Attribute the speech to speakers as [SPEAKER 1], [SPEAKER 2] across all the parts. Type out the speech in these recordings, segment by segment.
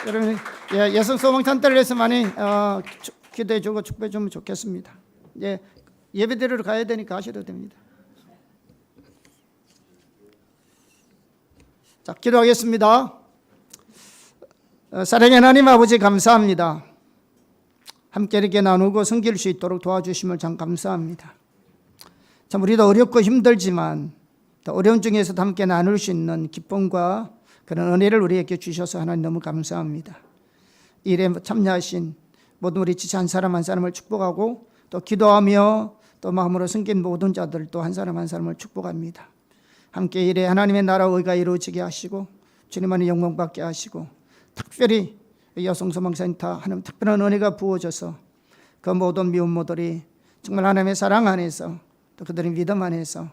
[SPEAKER 1] 여러분 예성 소망찬들을 위해서 많이 기도해 주고 축복해 주면 좋겠습니다. 예배드리러 가야 되니까 하셔도 됩니다. 자, 기도하겠습니다. 사랑의 하나님 아버지 감사합니다. 함께 이렇게 나누고 섬길 수 있도록 도와주심을 참 감사합니다. 참 우리도 어렵고 힘들지만 더 어려운 중에서도 함께 나눌 수 있는 기쁨과 그런 은혜를 우리에게 주셔서 하나님 너무 감사합니다. 이 일에 참여하신 모든 우리 지체 한 사람 한 사람을 축복하고 또 기도하며 또 마음으로 섬긴 모든 자들도 한 사람 한 사람을 축복합니다. 함께 일에 하나님의 나라 의가 이루어지게 하시고 주님 안에 영광 받게 하시고 특별히 여성소망센터 하나님 특별한 은혜가 부어져서 그 모든 미혼모들이 정말 하나님의 사랑 안에서 또 그들의 믿음 안에서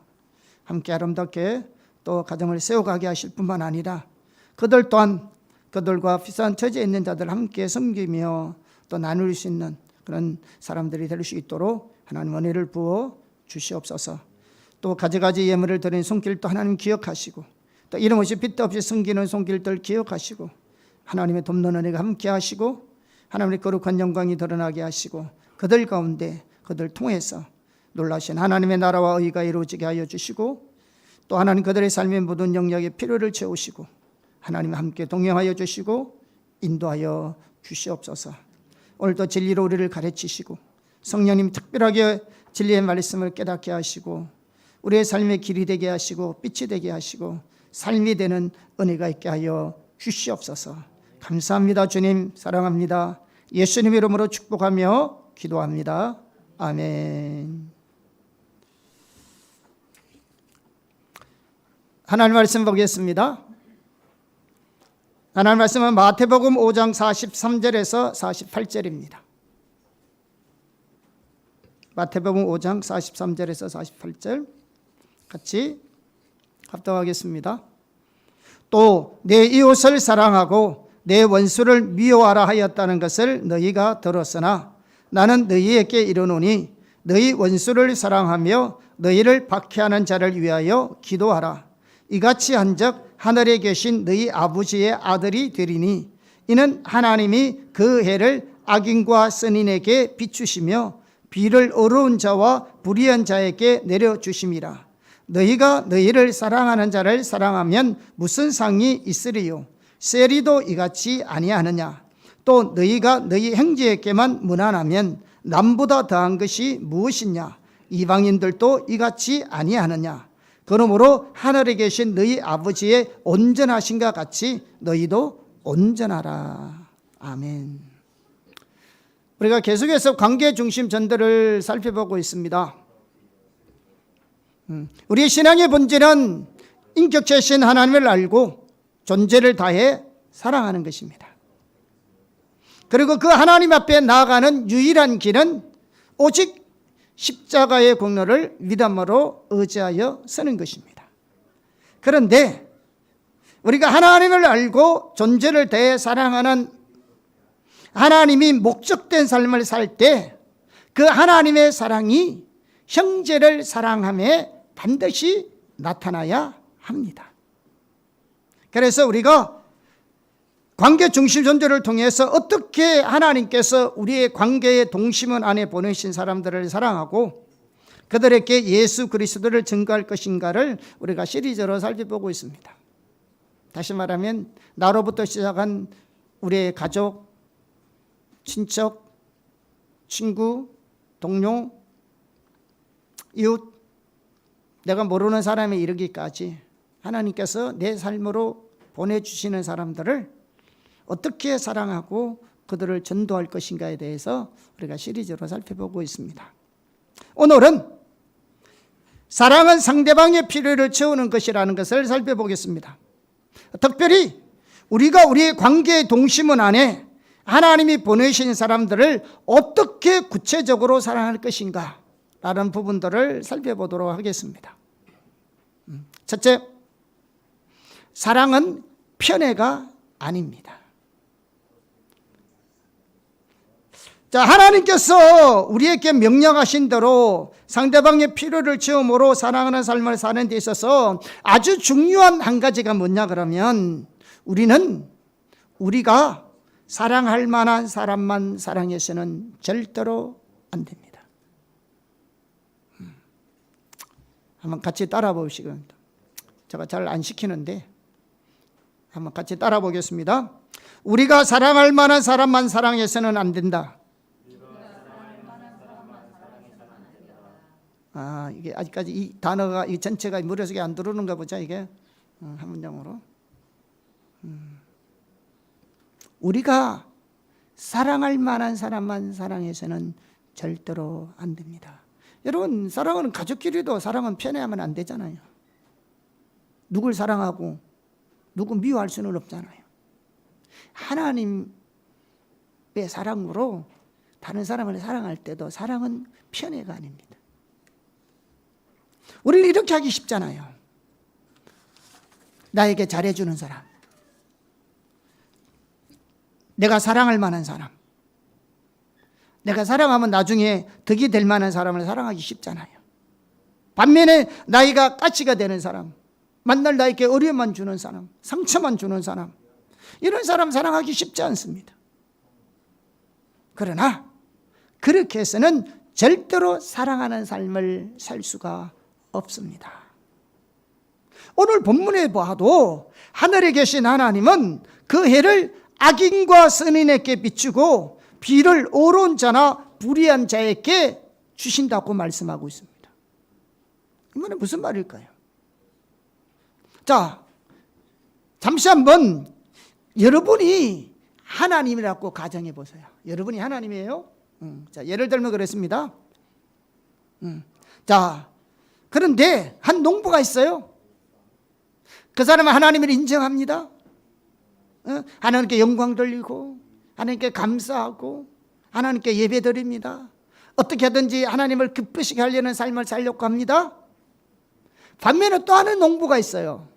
[SPEAKER 1] 함께 아름답게 또 가정을 세워가게 하실 뿐만 아니라 그들 또한 그들과 비슷한 처지에 있는 자들 함께 섬기며 또 나눌 수 있는 그런 사람들이 될 수 있도록 하나님 은혜를 부어 주시옵소서. 또 가지가지 예물을 드리는 손길도 하나님 기억하시고 또 이름 없이 빚도 없이 섬기는 손길들 기억하시고 하나님의 돕는 은혜가 함께 하시고 하나님의 거룩한 영광이 드러나게 하시고 그들 가운데 그들 통해서 놀라신 하나님의 나라와 의가 이루어지게 하여 주시고 또 하나님 그들의 삶의 모든 영역의 필요를 채우시고 하나님과 함께 동행하여 주시고 인도하여 주시옵소서. 오늘도 진리로 우리를 가르치시고 성령님 특별하게 진리의 말씀을 깨닫게 하시고 우리의 삶의 길이 되게 하시고 빛이 되게 하시고 삶이 되는 은혜가 있게 하여 주시옵소서. 감사합니다. 주님 사랑합니다. 예수님 이름으로 축복하며 기도합니다. 아멘. 하나님 말씀 보겠습니다. 하나님 말씀은 마태복음 5장 43절에서 48절입니다. 마태복음 5장 43절에서 48절 같이 합독하겠습니다. 또 내 이웃을 사랑하고 내 원수를 미워하라 하였다는 것을 너희가 들었으나 나는 너희에게 이르노니 너희 원수를 사랑하며 너희를 박해하는 자를 위하여 기도하라. 이같이 한즉 하늘에 계신 너희 아버지의 아들이 되리니 이는 하나님이 그 해를 악인과 선인에게 비추시며 비를 어려운 자와 불의한 자에게 내려주심이라. 너희가 너희를 사랑하는 자를 사랑하면 무슨 상이 있으리요? 세리도 이같이 아니하느냐? 또 너희가 너희 형제에게만 무난하면 남보다 더한 것이 무엇이냐? 이방인들도 이같이 아니하느냐? 그러므로 하늘에 계신 너희 아버지의 온전하신가 같이 너희도 온전하라. 아멘. 우리가 계속해서 관계 중심 전도를 살펴보고 있습니다. 우리의 신앙의 본질은 인격체신 하나님을 알고 존재를 다해 사랑하는 것입니다. 그리고 그 하나님 앞에 나아가는 유일한 길은 오직 십자가의 공로를 믿음으로 의지하여 서는 것입니다. 그런데 우리가 하나님을 알고 존재를 대해 사랑하는 하나님이 목적된 삶을 살 때 그 하나님의 사랑이 형제를 사랑함에 반드시 나타나야 합니다. 그래서 우리가 관계 중심 존재를 통해서 어떻게 하나님께서 우리의 관계의 동심원 안에 보내신 사람들을 사랑하고 그들에게 예수 그리스도를 증거할 것인가를 우리가 시리즈로 살펴보고 있습니다. 다시 말하면 나로부터 시작한 우리의 가족, 친척, 친구, 동료, 이웃, 내가 모르는 사람에 이르기까지 하나님께서 내 삶으로 보내주시는 사람들을 어떻게 사랑하고 그들을 전도할 것인가에 대해서 우리가 시리즈로 살펴보고 있습니다. 오늘은 사랑은 상대방의 필요를 채우는 것이라는 것을 살펴보겠습니다. 특별히 우리가 우리의 관계의 동심원 안에 하나님이 보내신 사람들을 어떻게 구체적으로 사랑할 것인가 라는 부분들을 살펴보도록 하겠습니다. 첫째, 사랑은 편애가 아닙니다. 자, 하나님께서 우리에게 명령하신 대로 상대방의 필요를 채움으로 사랑하는 삶을 사는 데 있어서 아주 중요한 한 가지가 뭐냐 그러면 우리가 사랑할 만한 사람만 사랑해서는 절대로 안 됩니다. 한번 같이 따라 보시고, 제가 잘 안 시키는데 한번 같이 따라 보겠습니다. 우리가 사랑할 만한 사람만 사랑해서는 안 된다. 이게 아직까지 이 단어가, 이 전체가 머릿속에 안 들어오는가 보자. 이게 한 문장으로. 우리가 사랑할 만한 사람만 사랑해서는 절대로 안 됩니다. 여러분, 사랑은 가족끼리도 사랑은 편애하면 안 되잖아요. 누굴 사랑하고 누구 미워할 수는 없잖아요. 하나님의 사랑으로 다른 사람을 사랑할 때도 사랑은 편애가 아닙니다. 우리는 이렇게 하기 쉽잖아요. 나에게 잘해주는 사람, 내가 사랑할 만한 사람, 내가 사랑하면 나중에 덕이 될 만한 사람을 사랑하기 쉽잖아요. 반면에 나이가 가치가 되는 사람, 만날 나에게 어려움만 주는 사람, 상처만 주는 사람, 이런 사람 사랑하기 쉽지 않습니다. 그러나 그렇게 해서는 절대로 사랑하는 삶을 살 수가 없습니다. 오늘 본문에 봐도 하늘에 계신 하나님은 그 해를 악인과 선인에게 비추고 비를 옳은 자나 불의한 자에게 주신다고 말씀하고 있습니다. 이 말은 무슨 말일까요? 자, 잠시 한번 여러분이 하나님이라고 가정해 보세요. 여러분이 하나님이에요? 자, 예를 들면 그랬습니다. 자, 그런데 한 농부가 있어요. 그 사람은 하나님을 인정합니다. 하나님께 영광 돌리고 하나님께 감사하고 하나님께 예배 드립니다. 어떻게 하든지 하나님을 기쁘시게 하려는 삶을 살려고 합니다. 반면에 또 하는 농부가 있어요.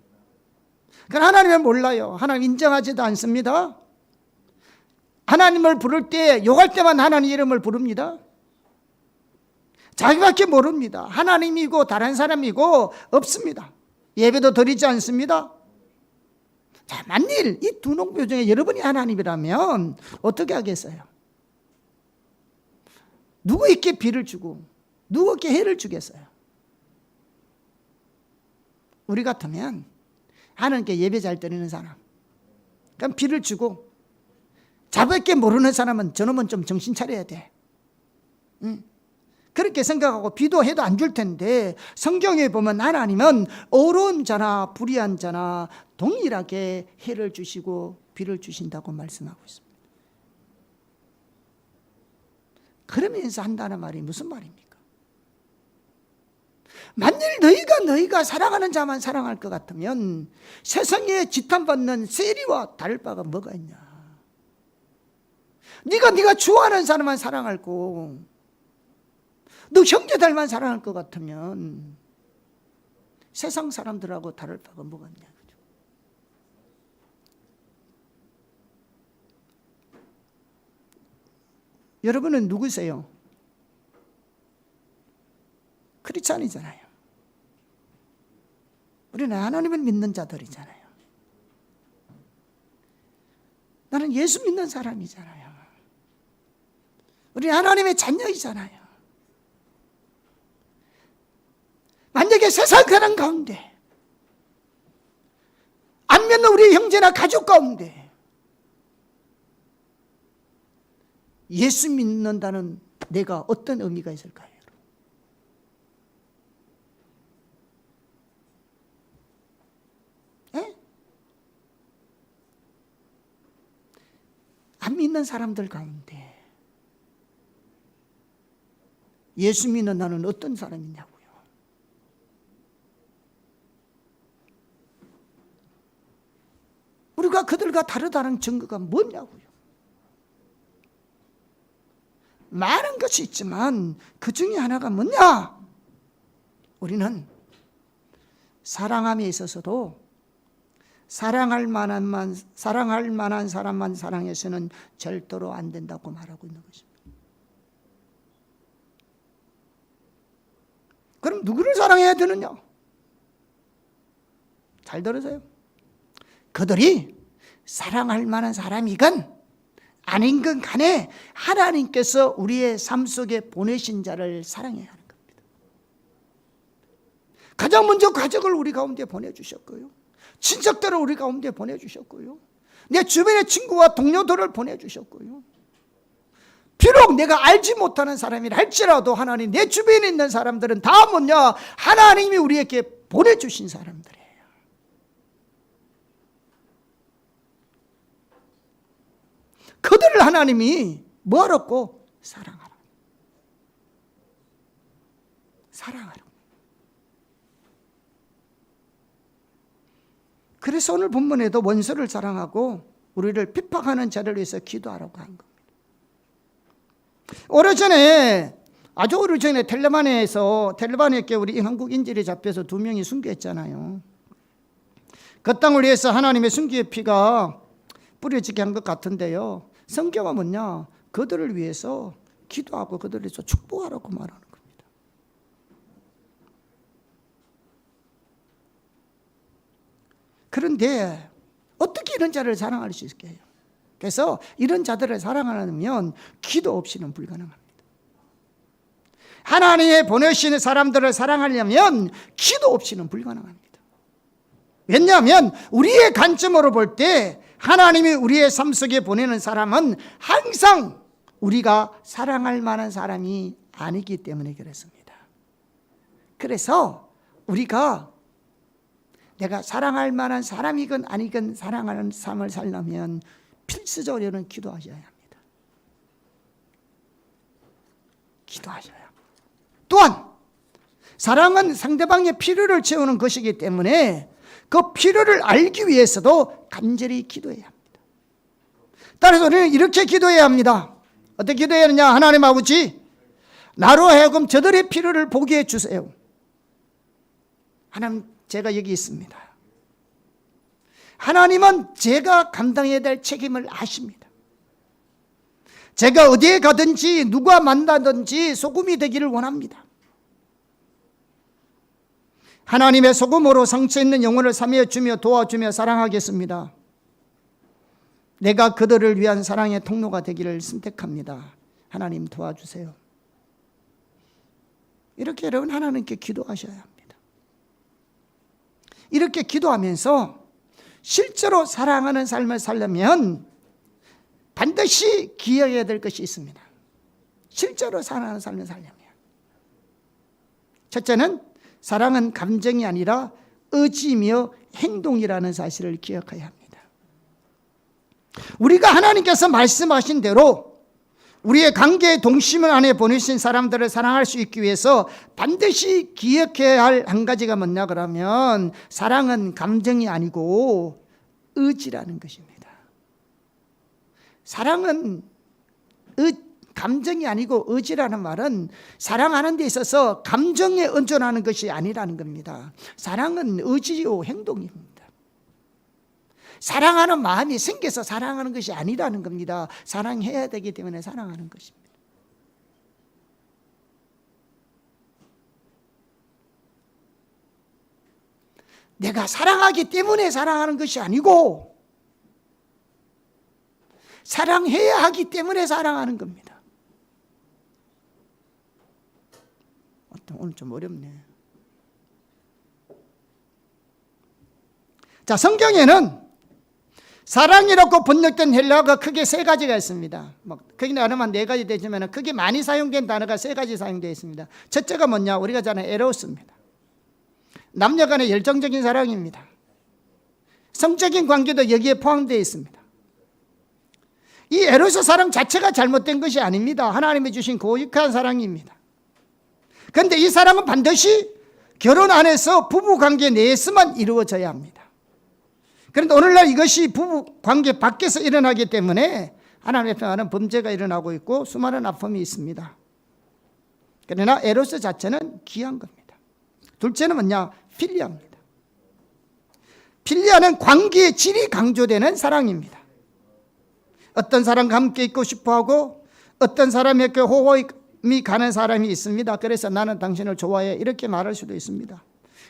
[SPEAKER 1] 그건 하나님을 몰라요. 하나님 인정하지도 않습니다. 하나님을 부를 때, 욕할 때만 하나님 이름을 부릅니다. 자기밖에 모릅니다. 하나님이고 다른 사람이고 없습니다. 예배도 드리지 않습니다. 자, 만일 이 두 농부 중에 여러분이 하나님이라면 어떻게 하겠어요? 누구에게 비를 주고 누구에게 해를 주겠어요? 우리 같으면 하나님께 예배 잘 드리는 사람, 그럼 비를 주고, 자밖에 모르는 사람은 저놈은 좀 정신 차려야 돼. 그렇게 생각하고 비도 해도 안 줄 텐데, 성경에 보면 하나님은 어려운 자나 불의한 자나 동일하게 해를 주시고 비를 주신다고 말씀하고 있습니다. 그러면서 한다는 말이 무슨 말입니까? 만일 너희가 사랑하는 자만 사랑할 것 같으면 세상에 지탄받는 세리와 다를 바가 뭐가 있냐? 네가 좋아하는 사람만 사랑할 거고 너 형제들만 사랑할 것 같으면 세상 사람들하고 다를 바가 뭐가 있냐? 여러분은 누구세요? 크리스찬이잖아요. 우리는 하나님을 믿는 자들이잖아요. 나는 예수 믿는 사람이잖아요. 우리 하나님의 자녀이잖아요. 만약에 세상 사람 가운데, 안 믿는 우리 형제나 가족 가운데 예수 믿는다는 내가 어떤 의미가 있을까요? 예? 안 믿는 사람들 가운데 예수 믿는 나는 어떤 사람이냐고요. 우리가 그들과 다르다는 증거가 뭐냐고요. 많은 것이 있지만 그 중에 하나가 뭐냐? 우리는 사랑함에 있어서도 사랑할 만한 사람만 사랑해서는 절대로 안 된다고 말하고 있는 것입니다. 그럼 누구를 사랑해야 되느냐? 잘 들으세요. 그들이 사랑할 만한 사람이건 아닌 건 간에 하나님께서 우리의 삶 속에 보내신 자를 사랑해야 하는 겁니다. 가장 먼저 가족을 우리 가운데 보내주셨고요, 친척들을 우리 가운데 보내주셨고요, 내 주변의 친구와 동료들을 보내주셨고요, 비록 내가 알지 못하는 사람이라 할지라도 하나님 내 주변에 있는 사람들은 다 뭐냐, 하나님이 우리에게 보내주신 사람들이에요. 그들을 하나님이 뭐라고? 사랑하라. 사랑하라. 그래서 오늘 본문에도 원수를 사랑하고 우리를 핍박하는 자를 위해서 기도하라고 한 겁니다. 아주 오래전에 텔레반에게 우리 한국 인질이 잡혀서 2명이 순교했잖아요. 그 땅을 위해서 하나님의 순교의 피가 뿌려지게 한 것 같은데요, 성경은 뭐냐, 그들을 위해서 기도하고 그들을 위해서 축복하라고 말하는 겁니다. 그런데 어떻게 이런 자를 사랑할 수 있을까요? 그래서 이런 자들을 사랑하려면 기도 없이는 불가능합니다. 하나님의 보내시는 사람들을 사랑하려면 기도 없이는 불가능합니다. 왜냐하면 우리의 관점으로 볼 때 하나님이 우리의 삶 속에 보내는 사람은 항상 우리가 사랑할 만한 사람이 아니기 때문에 그렇습니다. 그래서 우리가 내가 사랑할 만한 사람이건 아니건 사랑하는 삶을 살려면 필수적으로는 기도하셔야 합니다. 기도하셔야 합니다. 또한 사랑은 상대방의 필요를 채우는 것이기 때문에 그 필요를 알기 위해서도 간절히 기도해야 합니다. 따라서 우리는 이렇게 기도해야 합니다. 어떻게 기도해야 하느냐? 하나님 아버지, 나로 하여금 저들의 필요를 보게 해주세요. 하나님, 제가 여기 있습니다. 하나님은 제가 감당해야 될 책임을 아십니다. 제가 어디에 가든지 누가 만나든지 소금이 되기를 원합니다. 하나님의 소금으로 상처 있는 영혼을 삼여주며 도와주며 사랑하겠습니다. 내가 그들을 위한 사랑의 통로가 되기를 선택합니다. 하나님 도와주세요. 이렇게 여러분 하나님께 기도하셔야 합니다. 이렇게 기도하면서 실제로 사랑하는 삶을 살려면 반드시 기억해야 될 것이 있습니다. 실제로 사랑하는 삶을 살려면 첫째는 사랑은 감정이 아니라 의지며 행동이라는 사실을 기억해야 합니다. 우리가 하나님께서 말씀하신 대로 우리의 관계의 동심을 안에 보내신 사람들을 사랑할 수 있기 위해서 반드시 기억해야 할 한 가지가 뭐냐 그러면 사랑은 감정이 아니고 의지라는 것입니다. 사랑은 감정이 아니고 의지라는 말은 사랑하는 데 있어서 감정에 의존하는 것이 아니라는 겁니다. 사랑은 의지요 행동입니다. 사랑하는 마음이 생겨서 사랑하는 것이 아니라는 겁니다. 사랑해야 되기 때문에 사랑하는 것입니다. 내가 사랑하기 때문에 사랑하는 것이 아니고 사랑해야 하기 때문에 사랑하는 겁니다. 오늘 좀 어렵네. 자, 성경에는 사랑이라고 번역된 헬라어가 크게 3가지가 있습니다. 크게 나누면 4가지 되지만 크게 많이 사용된 단어가 3가지 사용되어 있습니다. 첫째가 뭐냐? 우리가 잘 아는 에로스입니다. 남녀 간의 열정적인 사랑입니다. 성적인 관계도 여기에 포함되어 있습니다. 이 에로스 사랑 자체가 잘못된 것이 아닙니다. 하나님이 주신 고익한 사랑입니다. 그런데 이 사랑은 반드시 결혼 안에서 부부관계 내에서만 이루어져야 합니다. 그런데 오늘날 이것이 부부관계 밖에서 일어나기 때문에 하나님 앞에 많은 범죄가 일어나고 있고 수많은 아픔이 있습니다. 그러나 에로스 자체는 귀한 겁니다. 둘째는 뭐냐? 필리아입니다. 필리아는 관계의 질이 강조되는 사랑입니다. 어떤 사람과 함께 있고 싶어하고 어떤 사람에게 호감이 가는 사람이 있습니다. 그래서 나는 당신을 좋아해 이렇게 말할 수도 있습니다.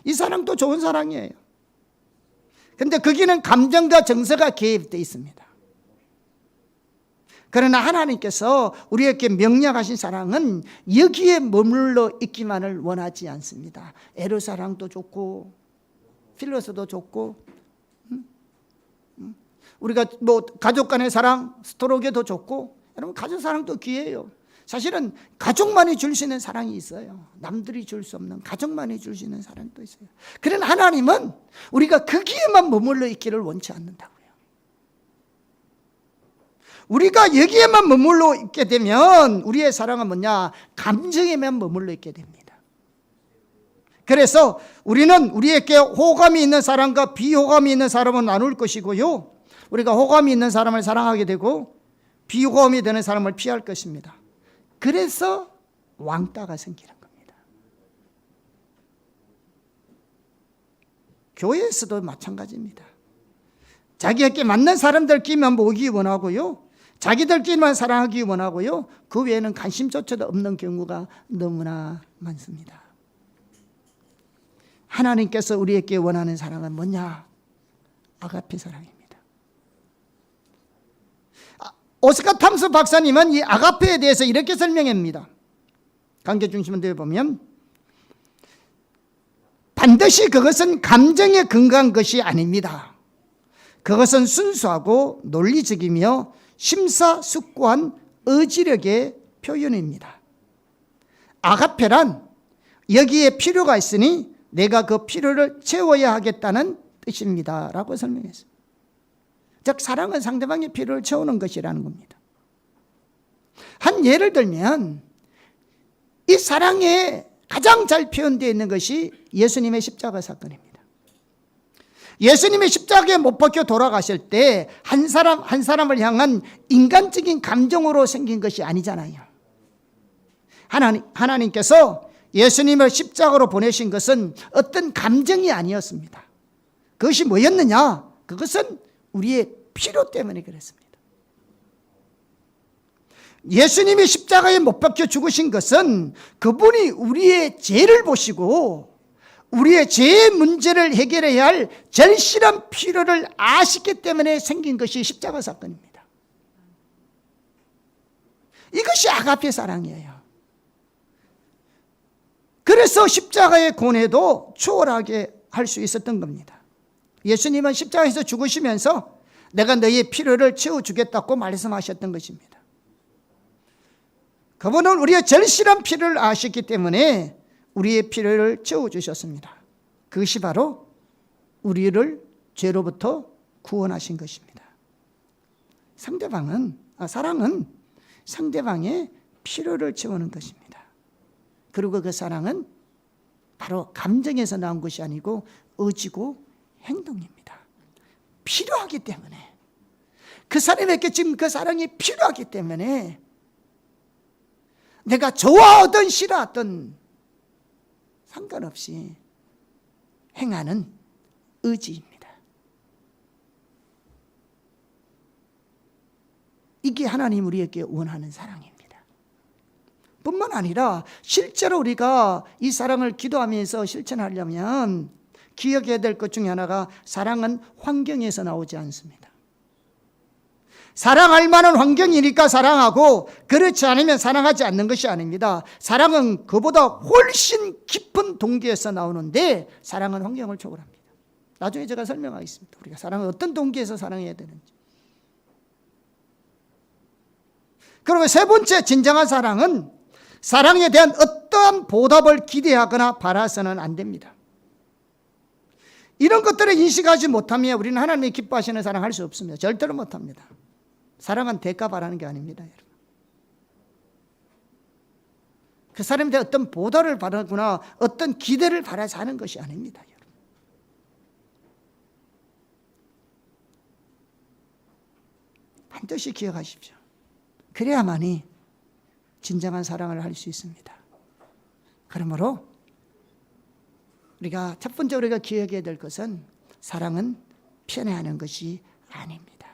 [SPEAKER 1] 이 사랑도 좋은 사랑이에요. 그런데 거기는 감정과 정서가 개입되어 있습니다. 그러나 하나님께서 우리에게 명령하신 사랑은 여기에 머물러 있기만을 원하지 않습니다. 에로사랑도 좋고 필로스도 좋고, 우리가 뭐 가족 간의 사랑, 스토로게도 좋고, 여러분 가족 사랑도 귀해요. 사실은 가족만이 줄 수 있는 사랑이 있어요. 남들이 줄 수 없는, 가족만이 줄 수 있는 사랑도 있어요. 그러나 하나님은 우리가 거기에만 머물러 있기를 원치 않는다고요. 우리가 여기에만 머물러 있게 되면 우리의 사랑은 뭐냐? 감정에만 머물러 있게 됩니다. 그래서 우리는 우리에게 호감이 있는 사람과 비호감이 있는 사람은 나눌 것이고요, 우리가 호감이 있는 사람을 사랑하게 되고 비호감이 되는 사람을 피할 것입니다. 그래서 왕따가 생기는 겁니다. 교회에서도 마찬가지입니다. 자기에게 맞는 사람들끼리만 모으기 원하고요, 자기들끼리만 사랑하기 원하고요, 그 외에는 관심조차도 없는 경우가 너무나 많습니다. 하나님께서 우리에게 원하는 사랑은 뭐냐? 아가페 사랑입니다. 오스카 탐스 박사님은 이 아가페에 대해서 이렇게 설명합니다. 관계중심원대에 보면 반드시 그것은 감정에 근거한 것이 아닙니다. 그것은 순수하고 논리적이며 심사숙고한 의지력의 표현입니다. 아가페란 여기에 필요가 있으니 내가 그 필요를 채워야 하겠다는 뜻입니다 라고 설명했습니다. 즉 사랑은 상대방의 필요를 채우는 것이라는 겁니다. 한 예를 들면 이 사랑에 가장 잘 표현되어 있는 것이 예수님의 십자가 사건입니다. 예수님의 십자가에 못 박혀 돌아가실 때 한 사람을 향한 인간적인 감정으로 생긴 것이 아니잖아요. 하나님께서 예수님을 십자가로 보내신 것은 어떤 감정이 아니었습니다. 그것이 뭐였느냐? 그것은 우리의 필요 때문에 그랬습니다. 예수님이 십자가에 못 박혀 죽으신 것은 그분이 우리의 죄를 보시고 우리의 죄의 문제를 해결해야 할 절실한 필요를 아시기 때문에 생긴 것이 십자가 사건입니다. 이것이 아가페 사랑이에요. 그래서 십자가의 고뇌도 초월하게 할 수 있었던 겁니다. 예수님은 십자가에서 죽으시면서 내가 너희의 필요를 채워주겠다고 말씀하셨던 것입니다. 그분은 우리의 절실한 필요를 아셨기 때문에 우리의 필요를 채워주셨습니다. 그것이 바로 우리를 죄로부터 구원하신 것입니다. 사랑은 상대방의 필요를 채우는 것입니다. 그리고 그 사랑은 바로 감정에서 나온 것이 아니고 의지고 행동입니다. 필요하기 때문에, 그 사람에게 지금 그 사랑이 필요하기 때문에 내가 좋아하든 싫어하든 상관없이 행하는 의지입니다. 이게 하나님 우리에게 원하는 사랑입니다. 뿐만 아니라 실제로 우리가 이 사랑을 기도하면서 실천하려면 기억해야 될 것 중에 하나가 사랑은 환경에서 나오지 않습니다. 사랑할 만한 환경이니까 사랑하고 그렇지 않으면 사랑하지 않는 것이 아닙니다. 사랑은 그보다 훨씬 깊은 동기에서 나오는데 사랑은 환경을 초월합니다. 나중에 제가 설명하겠습니다. 우리가 사랑을 어떤 동기에서 사랑해야 되는지. 그리고 세 번째, 진정한 사랑은 사랑에 대한 어떠한 보답을 기대하거나 바라서는 안 됩니다. 이런 것들을 인식하지 못하면 우리는 하나님이 기뻐하시는 사랑할 수 없습니다. 절대로 못합니다. 사랑은 대가 바라는 게 아닙니다, 여러분. 그 사람에 대한 어떤 보답을 바라거나 어떤 기대를 바라서 하는 것이 아닙니다, 여러분. 반드시 기억하십시오. 그래야만이 진정한 사랑을 할 수 있습니다. 그러므로 우리가 첫 번째 우리가 기억해야 될 것은 사랑은 편애하는 것이 아닙니다.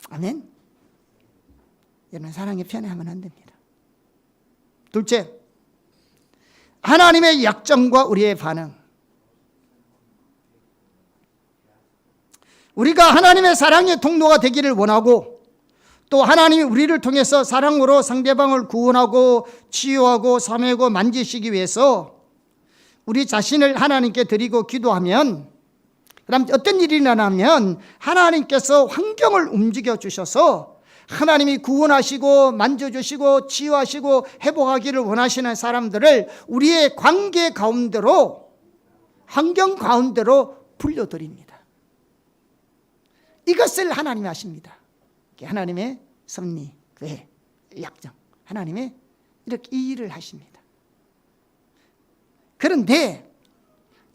[SPEAKER 1] 아멘. 여러분, 사랑에 편애하면 안 됩니다. 둘째, 하나님의 약점과 우리의 반응. 우리가 하나님의 사랑의 통로가 되기를 원하고 또 하나님이 우리를 통해서 사랑으로 상대방을 구원하고 치유하고 사매고 만지시기 위해서 우리 자신을 하나님께 드리고 기도하면, 그다음 어떤 일이 일어나면 하나님께서 환경을 움직여 주셔서 하나님이 구원하시고 만져주시고 치유하시고 회복하기를 원하시는 사람들을 우리의 관계 가운데로, 환경 가운데로 불려드립니다. 이것을 하나님이 하십니다. 하나님의 섭리, 계획, 약정, 하나님의 이렇게 이 일을 하십니다. 그런데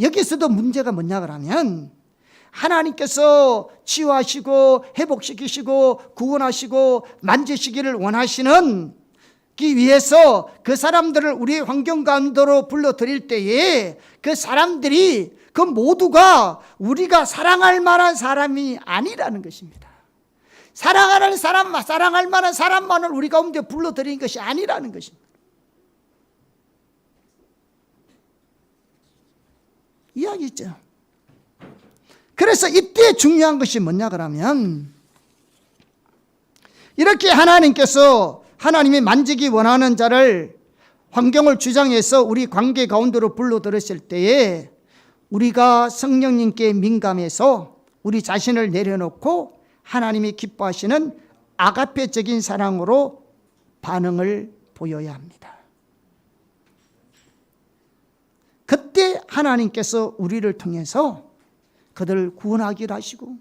[SPEAKER 1] 여기서도 문제가 뭐냐 그러면, 하나님께서 치유하시고 회복시키시고 구원하시고 만지시기를 원하시는 기 위해서 그 사람들을 우리의 환경 가운데로 불러들일 때에 그 사람들이 그 모두가 우리가 사랑할 만한 사람이 아니라는 것입니다. 사랑할 만한 사람만을 우리 가운데 불러들이는 것이 아니라는 것입니다. 이야기죠. 그래서 이때 중요한 것이 뭐냐 그러면, 이렇게 하나님께서 하나님이 만지기 원하는 자를 환경을 주장해서 우리 관계 가운데로 불러들였을 때에 우리가 성령님께 민감해서 우리 자신을 내려놓고 하나님이 기뻐하시는 아가페적인 사랑으로 반응을 보여야 합니다. 그때 하나님께서 우리를 통해서 그들을 구원하기도 하시고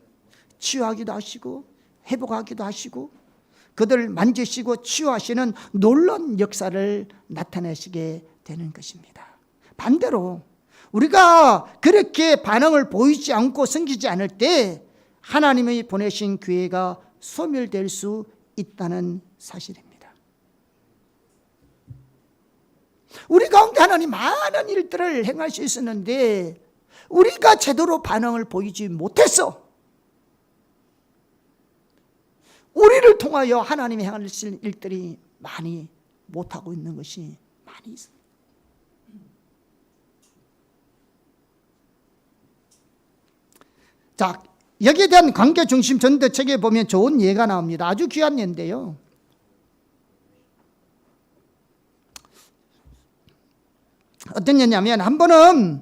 [SPEAKER 1] 치유하기도 하시고 회복하기도 하시고 그들을 만지시고 치유하시는 놀라운 역사를 나타내시게 되는 것입니다. 반대로 우리가 그렇게 반응을 보이지 않고 섬기지 않을 때 하나님이 보내신 기회가 소멸될 수 있다는 사실입니다. 우리 가운데 하나님 많은 일들을 행할 수 있었는데 우리가 제대로 반응을 보이지 못해서 우리를 통하여 하나님이 행하실 일들이 많이 못하고 있는 것이 많이 있습니다. 자, 여기에 대한 관계중심 전도책에 보면 좋은 예가 나옵니다. 아주 귀한 예인데요. 어떤 예냐면, 한 번은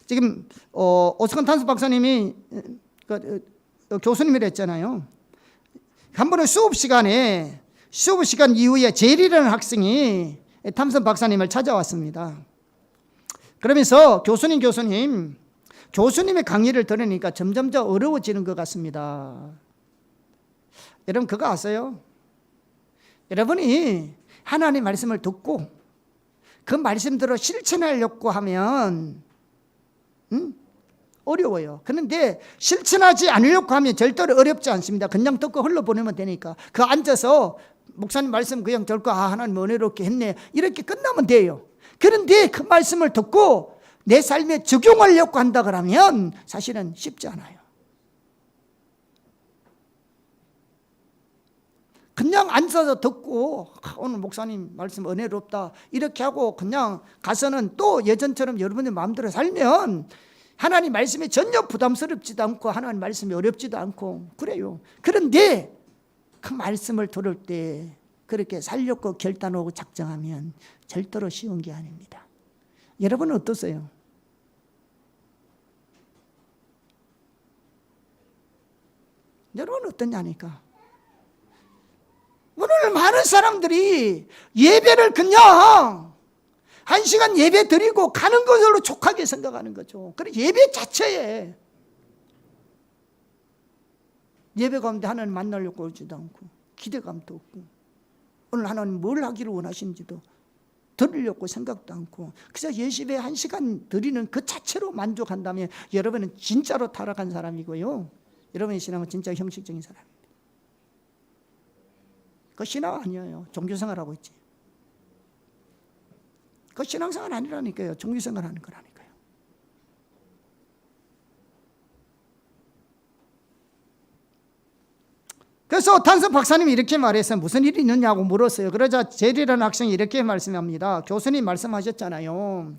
[SPEAKER 1] 지금 오스칸 탄스 박사님이 교수님이라 했잖아요. 한 번은 수업 시간 이후에 제일이라는 학생이 탐슨 박사님을 찾아왔습니다. 그러면서 교수님의 강의를 들으니까 점점점 어려워지는 것 같습니다. 여러분 그거 아세요? 여러분이 하나님의 말씀을 듣고 그 말씀대로 실천하려고 하면 어려워요. 그런데 실천하지 않으려고 하면 절대로 어렵지 않습니다. 그냥 듣고 흘러보내면 되니까. 그 앉아서 목사님 말씀 그냥 듣고 하나님 은혜롭게 했네 이렇게 끝나면 돼요. 그런데 그 말씀을 듣고 내 삶에 적용하려고 한다 그러면 사실은 쉽지 않아요. 그냥 앉아서 듣고 오늘 목사님 말씀 은혜롭다 이렇게 하고 그냥 가서는 또 예전처럼 여러분의 마음대로 살면 하나님 말씀이 전혀 부담스럽지도 않고 하나님 말씀이 어렵지도 않고 그래요. 그런데 그 말씀을 들을 때 그렇게 살려고 결단하고 작정하면 절대로 쉬운 게 아닙니다. 여러분은 어떠세요? 여러분은 어떠냐니까. 오늘 많은 사람들이 예배를 그냥 1시간 예배 드리고 가는 것으로 족하게 생각하는 거죠. 그래서 예배 자체에 예배 가운데 하나님 만나려고 오지도 않고 기대감도 없고 오늘 하나님 뭘 하기를 원하시는지도 들으려고 생각도 않고 그래서 예배 1시간 드리는 그 자체로 만족한다면 여러분은 진짜로 타락한 사람이고요. 여러분의 신앙은 진짜 형식적인 사람입니다. 그 신앙 아니에요. 종교생활하고 있지. 그 신앙생활 아니라니까요. 종교생활 하는 거라니까요. 그래서 탄슨 박사님이 이렇게 말했어요. 무슨 일이 있느냐고 물었어요. 그러자 제리라는 학생이 이렇게 말씀합니다. 교수님 말씀하셨잖아요.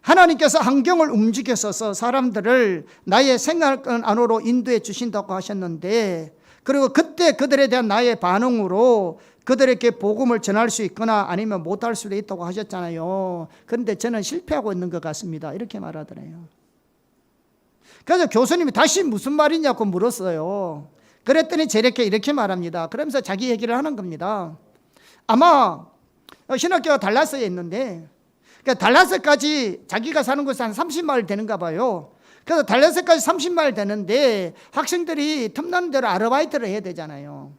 [SPEAKER 1] 하나님께서 환경을 움직여서 사람들을 나의 생각 안으로 인도해 주신다고 하셨는데 그리고 그때 그들에 대한 나의 반응으로 그들에게 복음을 전할 수 있거나 아니면 못할 수도 있다고 하셨잖아요. 그런데 저는 실패하고 있는 것 같습니다. 이렇게 말하더래요. 그래서 교수님이 다시 무슨 말이냐고 물었어요. 그랬더니 저렇게 이렇게 말합니다. 그러면서 자기 얘기를 하는 겁니다. 아마 신학교가 달라스에 있는데 그러니까 달라스까지 자기가 사는 곳이 한 30마일 되는가 봐요. 그래서 달라스까지 30마일 되는데 학생들이 틈나는 대로 아르바이트를 해야 되잖아요.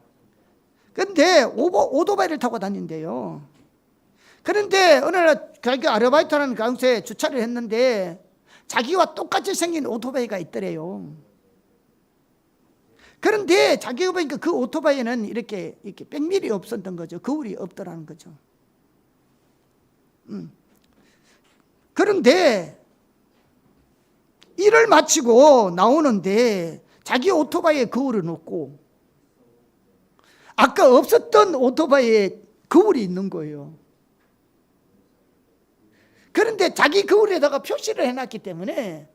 [SPEAKER 1] 그런데 오토바이를 타고 다닌대요. 그런데 어느 날 자기가 아르바이트하는 가운데 주차를 했는데 자기와 똑같이 생긴 오토바이가 있더래요. 그런데 자기가 보니까 그 오토바이에는 이렇게 백밀이 없었던 거죠. 거울이 없더라는 거죠. 그런데 일을 마치고 나오는데 자기 오토바이에 거울은 없고 아까 없었던 오토바이에 거울이 있는 거예요. 그런데 자기 거울에다가 표시를 해놨기 때문에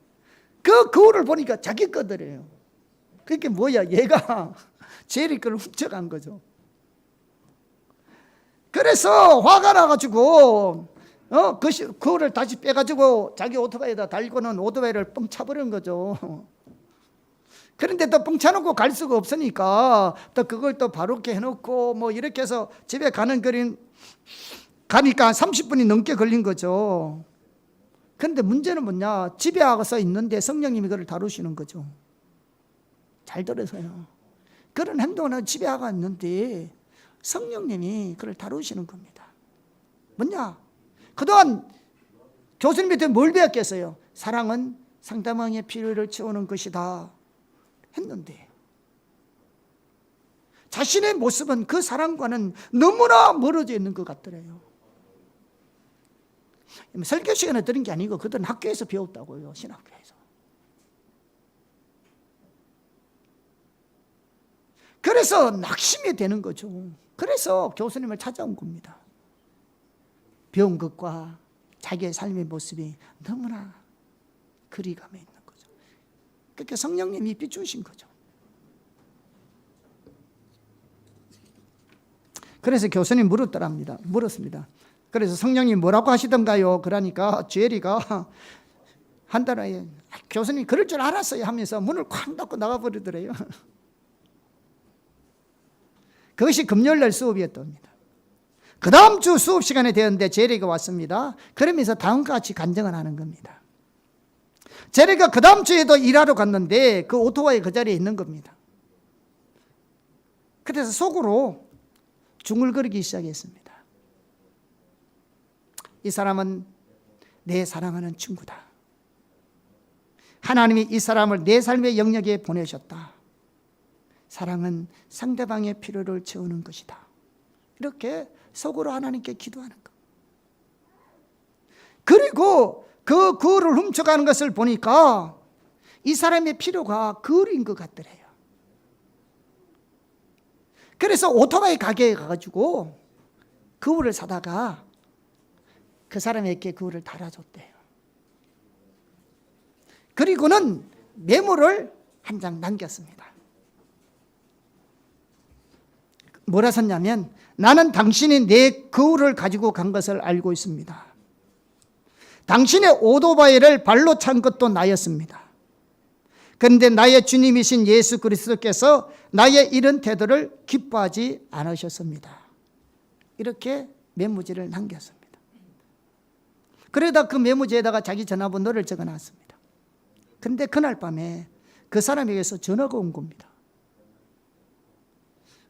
[SPEAKER 1] 그 거울을 보니까 자기 거더래요. 그게 뭐야? 얘가 제리 거를 훔쳐간 거죠. 그래서 화가 나가지고 그 거울을 다시 빼가지고 자기 오토바이에다 달고는 오토바이를 뻥 차버린 거죠. 그런데 또 뻥 차놓고 갈 수가 없으니까 또 그걸 또 바로게 해놓고 뭐 이렇게 해서 집에 가니까 30분이 넘게 걸린 거죠. 그런데 문제는 뭐냐? 집에 와서 있는데 성령님이 그걸 다루시는 거죠. 잘 들으세요. 그런 행동은 집에 와가 있는데 성령님이 그걸 다루시는 겁니다. 뭐냐? 그동안 교수님한테 뭘 배웠겠어요? 사랑은 상대방의 필요를 채우는 것이다 했는데 자신의 모습은 그 사랑과는 너무나 멀어져 있는 것 같더래요. 설교 시간에 들은 게 아니고 그들은 학교에서 배웠다고요. 신학교에서. 그래서 낙심이 되는 거죠. 그래서 교수님을 찾아온 겁니다. 배운 것과 자기의 삶의 모습이 너무나 거리감에 있는 거죠. 그렇게 성령님이 비추신 거죠. 그래서 교수님 물었습니다. 그래서 성령님 뭐라고 하시던가요? 그러니까 주엘이가 한 달에 교수님 그럴 줄 알았어요 하면서 문을 쾅 닫고 나가버리더래요. 그것이 금요일날 수업이었답니다. 그 다음 주 수업 시간에 되었는데 제리가 왔습니다. 그러면서 다음과 같이 간증을 하는 겁니다. 제리가 그 다음 주에도 일하러 갔는데 그 오토바이 그 자리에 있는 겁니다. 그래서 속으로 중얼거리기 시작했습니다. 이 사람은 내 사랑하는 친구다. 하나님이 이 사람을 내 삶의 영역에 보내셨다. 사랑은 상대방의 필요를 채우는 것이다. 이렇게 속으로 하나님께 기도하는 것. 그리고 그 거울을 훔쳐가는 것을 보니까 이 사람의 필요가 거울인 것 같더래요. 그래서 오토바이 가게에 가가지고 거울을 사다가 그 사람에게 거울을 달아줬대요. 그리고는 메모를 한 장 남겼습니다. 뭐라 썼냐면 나는 당신이 내 거울을 가지고 간 것을 알고 있습니다. 당신의 오토바이를 발로 찬 것도 나였습니다. 그런데 나의 주님이신 예수 그리스도께서 나의 이런 태도를 기뻐하지 않으셨습니다. 이렇게 메모지를 남겼습니다. 그러다 그 메모지에다가 자기 전화번호를 적어놨습니다. 그런데 그날 밤에 그 사람에게서 전화가 온 겁니다.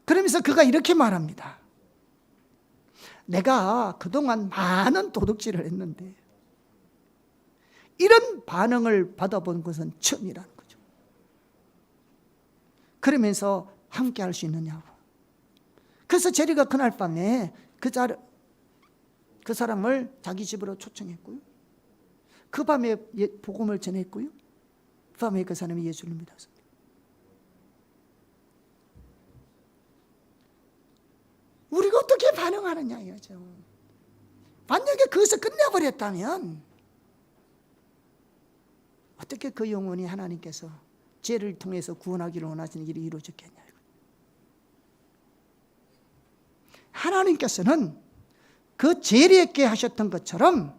[SPEAKER 1] 그러면서 그가 이렇게 말합니다. 내가 그동안 많은 도둑질을 했는데 이런 반응을 받아본 것은 처음이라는 거죠. 그러면서 함께 할 수 있느냐고. 그래서 제리가 그날 밤에 그 사람을 자기 집으로 초청했고요. 그 밤에 복음을 전했고요. 그 밤에 그 사람이 예수를 믿었습니다. 우리가 어떻게 반응하느냐 이거죠. 만약에 거기서 끝내버렸다면 어떻게 그 영혼이 하나님께서 죄를 통해서 구원하기를 원하시는 일이 이루어졌겠냐. 하나님께서는 그 재리있게 하셨던 것처럼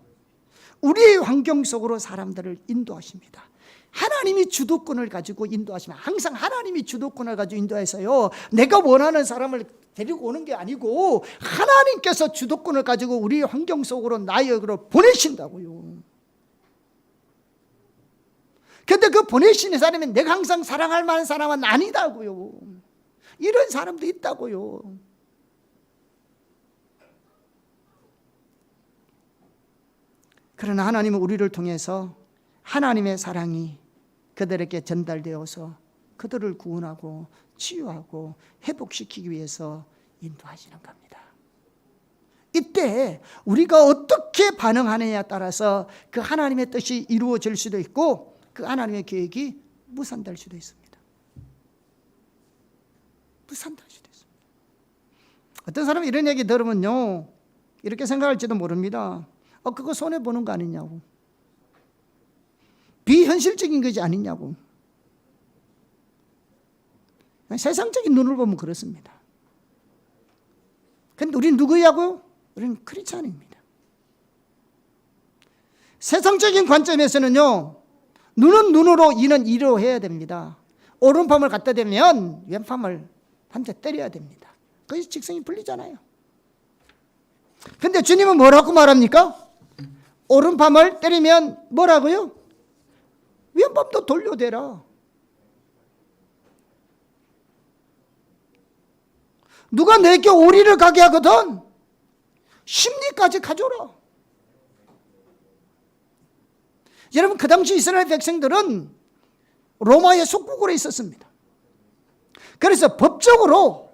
[SPEAKER 1] 우리의 환경 속으로 사람들을 인도하십니다. 하나님이 주도권을 가지고 인도하시면, 항상 하나님이 주도권을 가지고 인도해서요, 내가 원하는 사람을 데리고 오는 게 아니고 하나님께서 주도권을 가지고 우리 환경 속으로 나에게로 보내신다고요. 그런데 그 보내시는 사람이 내가 항상 사랑할 만한 사람은 아니다고요. 이런 사람도 있다고요. 그러나 하나님은 우리를 통해서 하나님의 사랑이 그들에게 전달되어서 그들을 구원하고 치유하고 회복시키기 위해서 인도하시는 겁니다. 이때 우리가 어떻게 반응하느냐에 따라서 그 하나님의 뜻이 이루어질 수도 있고 그 하나님의 계획이 무산될 수도 있습니다. 무산될 수도 있습니다. 어떤 사람은 이런 얘기 들으면요, 이렇게 생각할지도 모릅니다. 그거 손해보는 거 아니냐고, 비현실적인 것이 아니냐고. 세상적인 눈을 보면 그렇습니다. 근데 우리는 누구냐고요? 우리는 크리스찬입니다. 세상적인 관점에서는요, 눈은 눈으로, 이는 이로 해야 됩니다. 오른팔을 갖다 대면 왼팔을 한 대 때려야 됩니다. 그것이 직성이 풀리잖아요. 근데 주님은 뭐라고 말합니까? 오른팔을 때리면 뭐라고요? 왼팔도 돌려대라. 누가 내게 오리를 가게 하거든 심리까지 가져라. 여러분, 그 당시 이스라엘 백성들은 로마의 속국으로 있었습니다. 그래서 법적으로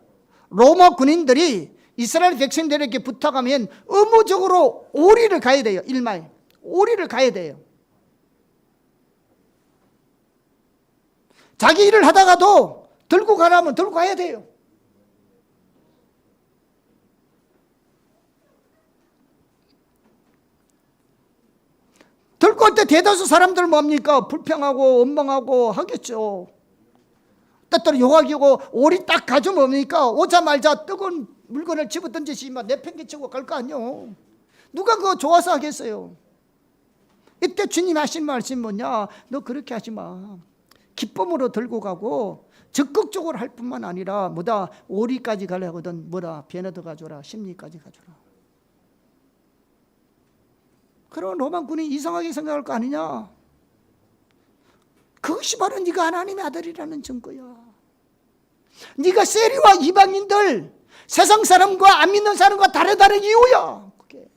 [SPEAKER 1] 로마 군인들이 이스라엘 백성들에게 부탁하면 의무적으로 오리를 가야 돼요. 1마일 오리를 가야 돼요. 자기 일을 하다가도 들고 가라면 들고 가야 돼요. 들고 올 때 대다수 사람들 뭡니까? 불평하고 원망하고 하겠죠. 때때로 욕하고 오리 딱 가져 뭡니까? 오자말자 뜨거운 물건을 집어던지시면 내팽개치고 갈 거 아니요. 누가 그거 좋아서 하겠어요? 이때 주님 하신 말씀 뭐냐? 너 그렇게 하지 마. 기쁨으로 들고 가고 적극적으로 할 뿐만 아니라 뭐다, 오리까지 가려거든 뭐다, 배너도 가져라, 심리까지 가져라. 그런 로마 군이 이상하게 생각할 거 아니냐? 그것이 바로 네가 하나님의 아들이라는 증거야. 네가 세리와 이방인들, 세상 사람과 안 믿는 사람과 다르다는 이유야. 그게.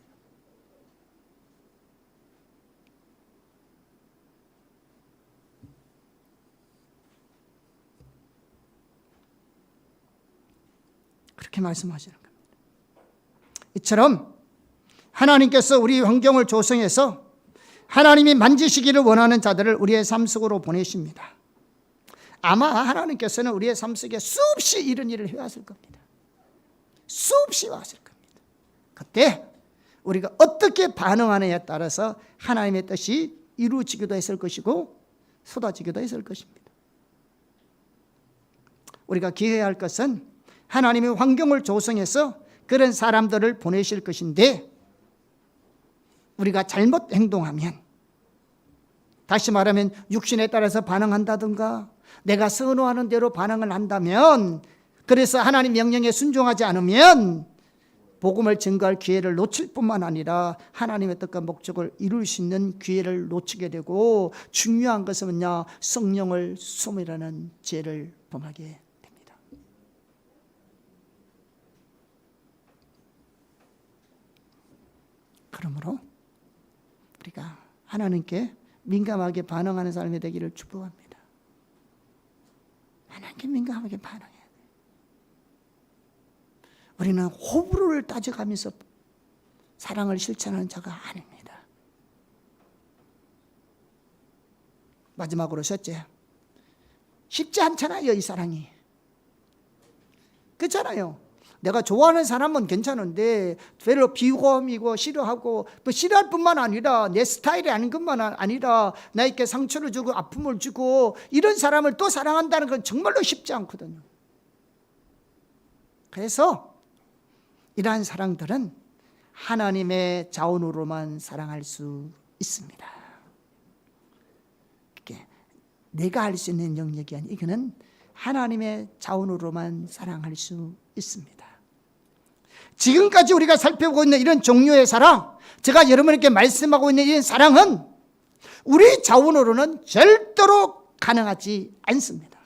[SPEAKER 1] 그렇게 말씀하시는 겁니다. 이처럼 하나님께서 우리 환경을 조성해서 하나님이 만지시기를 원하는 자들을 우리의 삶 속으로 보내십니다. 아마 하나님께서는 우리의 삶 속에 수없이 이런 일을 해왔을 겁니다. 수없이 왔을 겁니다. 그때 우리가 어떻게 반응하느냐에 따라서 하나님의 뜻이 이루어지기도 했을 것이고 쏟아지기도 했을 것입니다. 우리가 기회해야 할 것은 하나님의 환경을 조성해서 그런 사람들을 보내실 것인데, 우리가 잘못 행동하면, 다시 말하면 육신에 따라서 반응한다든가 내가 선호하는 대로 반응을 한다면, 그래서 하나님 명령에 순종하지 않으면 복음을 증거할 기회를 놓칠 뿐만 아니라 하나님의 뜻과 목적을 이룰 수 있는 기회를 놓치게 되고, 중요한 것은 뭐냐? 성령을 소멸하는 죄를 범하게 됩니다. 그러므로 우리가 하나님께 민감하게 반응하는 사람이 되기를 축복합니다. 하나님께 민감하게 반응해야 돼요. 우리는 호불호를 따져가면서 사랑을 실천하는 자가 아닙니다. 마지막으로 셋째, 쉽지 않잖아요, 이 사랑이. 그렇잖아요. 내가 좋아하는 사람은 괜찮은데 별로 비호감이고 싫어하고, 또 싫어할 뿐만 아니라 내 스타일이 아닌 것만 아니라 나에게 상처를 주고 아픔을 주고, 이런 사람을 또 사랑한다는 건 정말로 쉽지 않거든요. 그래서 이러한 사랑들은 하나님의 자원으로만 사랑할 수 있습니다. 이렇게 내가 할 수 있는 영역이 아니라 이거는 하나님의 자원으로만 사랑할 수 있습니다. 지금까지 우리가 살펴보고 있는 이런 종류의 사랑, 제가 여러분에게 말씀하고 있는 이 사랑은 우리 자원으로는 절대로 가능하지 않습니다.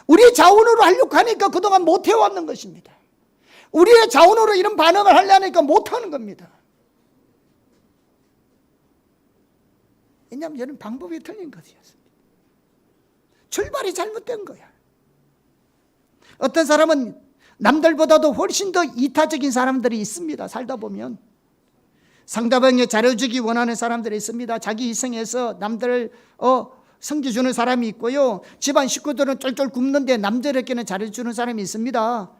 [SPEAKER 1] 우리 자원으로 하려고 하니까 그동안 못 해왔는 것입니다. 우리의 자원으로 이런 반응을 하려니까 못하는 겁니다. 왜냐하면 이런 방법이 틀린 것이었습니다. 출발이 잘못된 거야. 어떤 사람은 남들보다도 훨씬 더 이타적인 사람들이 있습니다. 살다 보면 상대방에 잘해주기 원하는 사람들이 있습니다. 자기 이성에서 남들을 섬겨주는 사람이 있고요, 집안 식구들은 쫄쫄 굶는데 남들에게는 잘해주는 사람이 있습니다.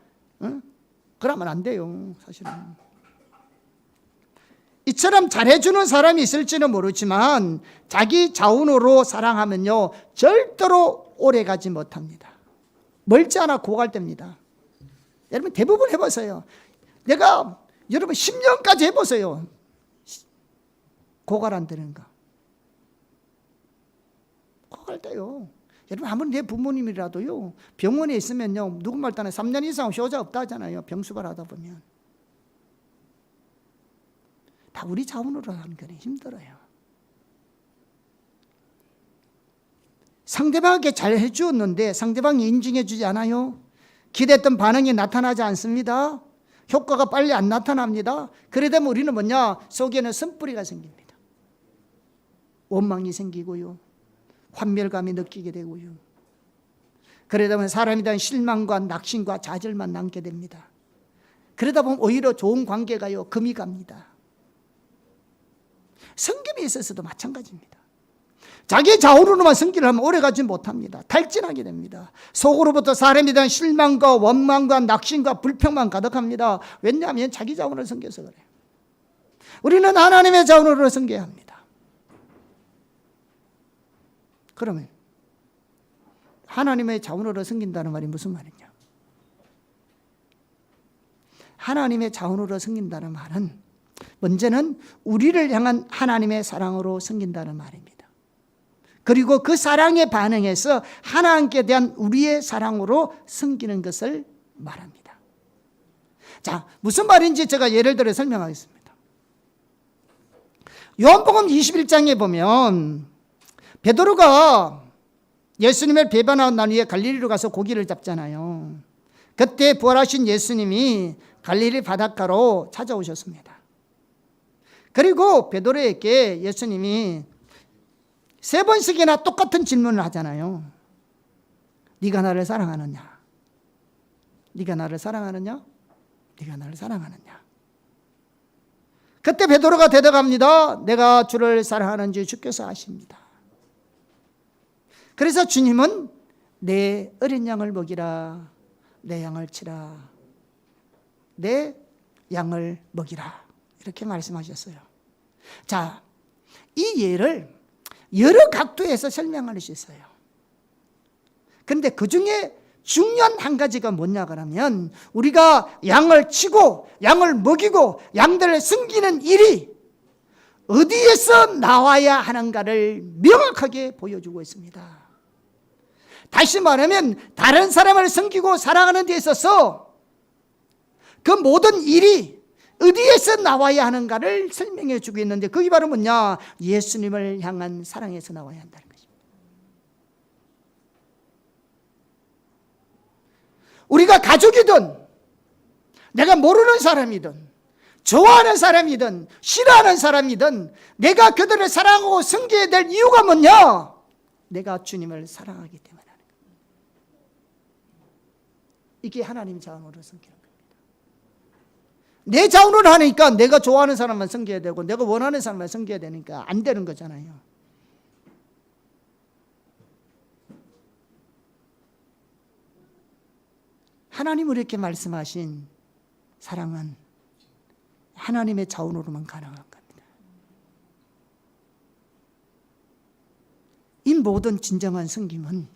[SPEAKER 1] 그러면 안 돼요. 사실은 이처럼 잘해주는 사람이 있을지는 모르지만 자기 자원으로 사랑하면요 절대로 오래가지 못합니다. 멀지 않아 고갈됩니다. 여러분 대부분 해보세요. 여러분 10년까지 해보세요. 고갈 안 되는 거. 고갈돼요. 여러분 아무리 내 부모님이라도요 병원에 있으면요 누구 말 따나 3년 이상 효자 없다 하잖아요. 병수발 하다 보면. 다 우리 자원으로 하는 거는 힘들어요. 상대방에게 잘 해주었는데 상대방이 인정해 주지 않아요. 기대했던 반응이 나타나지 않습니다. 효과가 빨리 안 나타납니다. 그래 되면 우리는 뭐냐? 속에는 쓴뿌리가 생깁니다. 원망이 생기고요, 환멸감이 느끼게 되고요, 그러다 보면 사람에 대한 실망과 낙심과 좌절만 남게 됩니다. 그러다 보면 오히려 좋은 관계가요 금이 갑니다. 성김에 있어서도 마찬가지입니다. 자기 자원으로만 성기를 하면 오래가지 못합니다. 탈진하게 됩니다. 속으로부터 사람에 대한 실망과 원망과 낙심과 불평만 가득합니다. 왜냐하면 자기 자원을 섬겨서 그래요. 우리는 하나님의 자원으로 섬겨야 합니다. 그러면 하나님의 자원으로 섬긴다는 말이 무슨 말이냐? 하나님의 자원으로 섬긴다는 말은 먼저는 우리를 향한 하나님의 사랑으로 섬긴다는 말입니다. 그리고 그 사랑에 반응해서 하나님께 대한 우리의 사랑으로 섬기는 것을 말합니다. 자, 무슨 말인지 제가 예를 들어 설명하겠습니다. 요한복음 21장에 보면 베드로가 예수님을 배반한 난 후에 갈릴리로 가서 고기를 잡잖아요. 그때 부활하신 예수님이 갈릴리 바닷가로 찾아오셨습니다. 그리고 베드로에게 예수님이 3번씩이나 똑같은 질문을 하잖아요. 네가 나를 사랑하느냐? 네가 나를 사랑하느냐? 네가 나를 사랑하느냐? 그때 베드로가 대답합니다. 내가 주를 사랑하는지 주께서 아십니다. 그래서 주님은 내 어린 양을 먹이라, 내 양을 치라, 내 양을 먹이라 이렇게 말씀하셨어요. 자, 이 예를 여러 각도에서 설명할 수 있어요. 그런데 그 중에 중요한 한 가지가 뭐냐 그러면 우리가 양을 치고 양을 먹이고 양들을 섬기는 일이 어디에서 나와야 하는가를 명확하게 보여주고 있습니다. 다시 말하면 다른 사람을 섬기고 사랑하는 데 있어서 그 모든 일이 어디에서 나와야 하는가를 설명해 주고 있는데 그게 바로 뭐냐? 예수님을 향한 사랑에서 나와야 한다는 것입니다. 우리가 가족이든 내가 모르는 사람이든 좋아하는 사람이든 싫어하는 사람이든 내가 그들을 사랑하고 섬겨야 될 이유가 뭐냐? 내가 주님을 사랑하기 때문에 하는 거예요. 이게 하나님 자원으로 섬기는 거예요. 내 자원으로 하니까 내가 좋아하는 사람만 섬겨야 되고 내가 원하는 사람만 섬겨야 되니까 안 되는 거잖아요. 하나님은 이렇게 말씀하신 사랑은 하나님의 자원으로만 가능한 겁니다. 이 모든 진정한 섬김은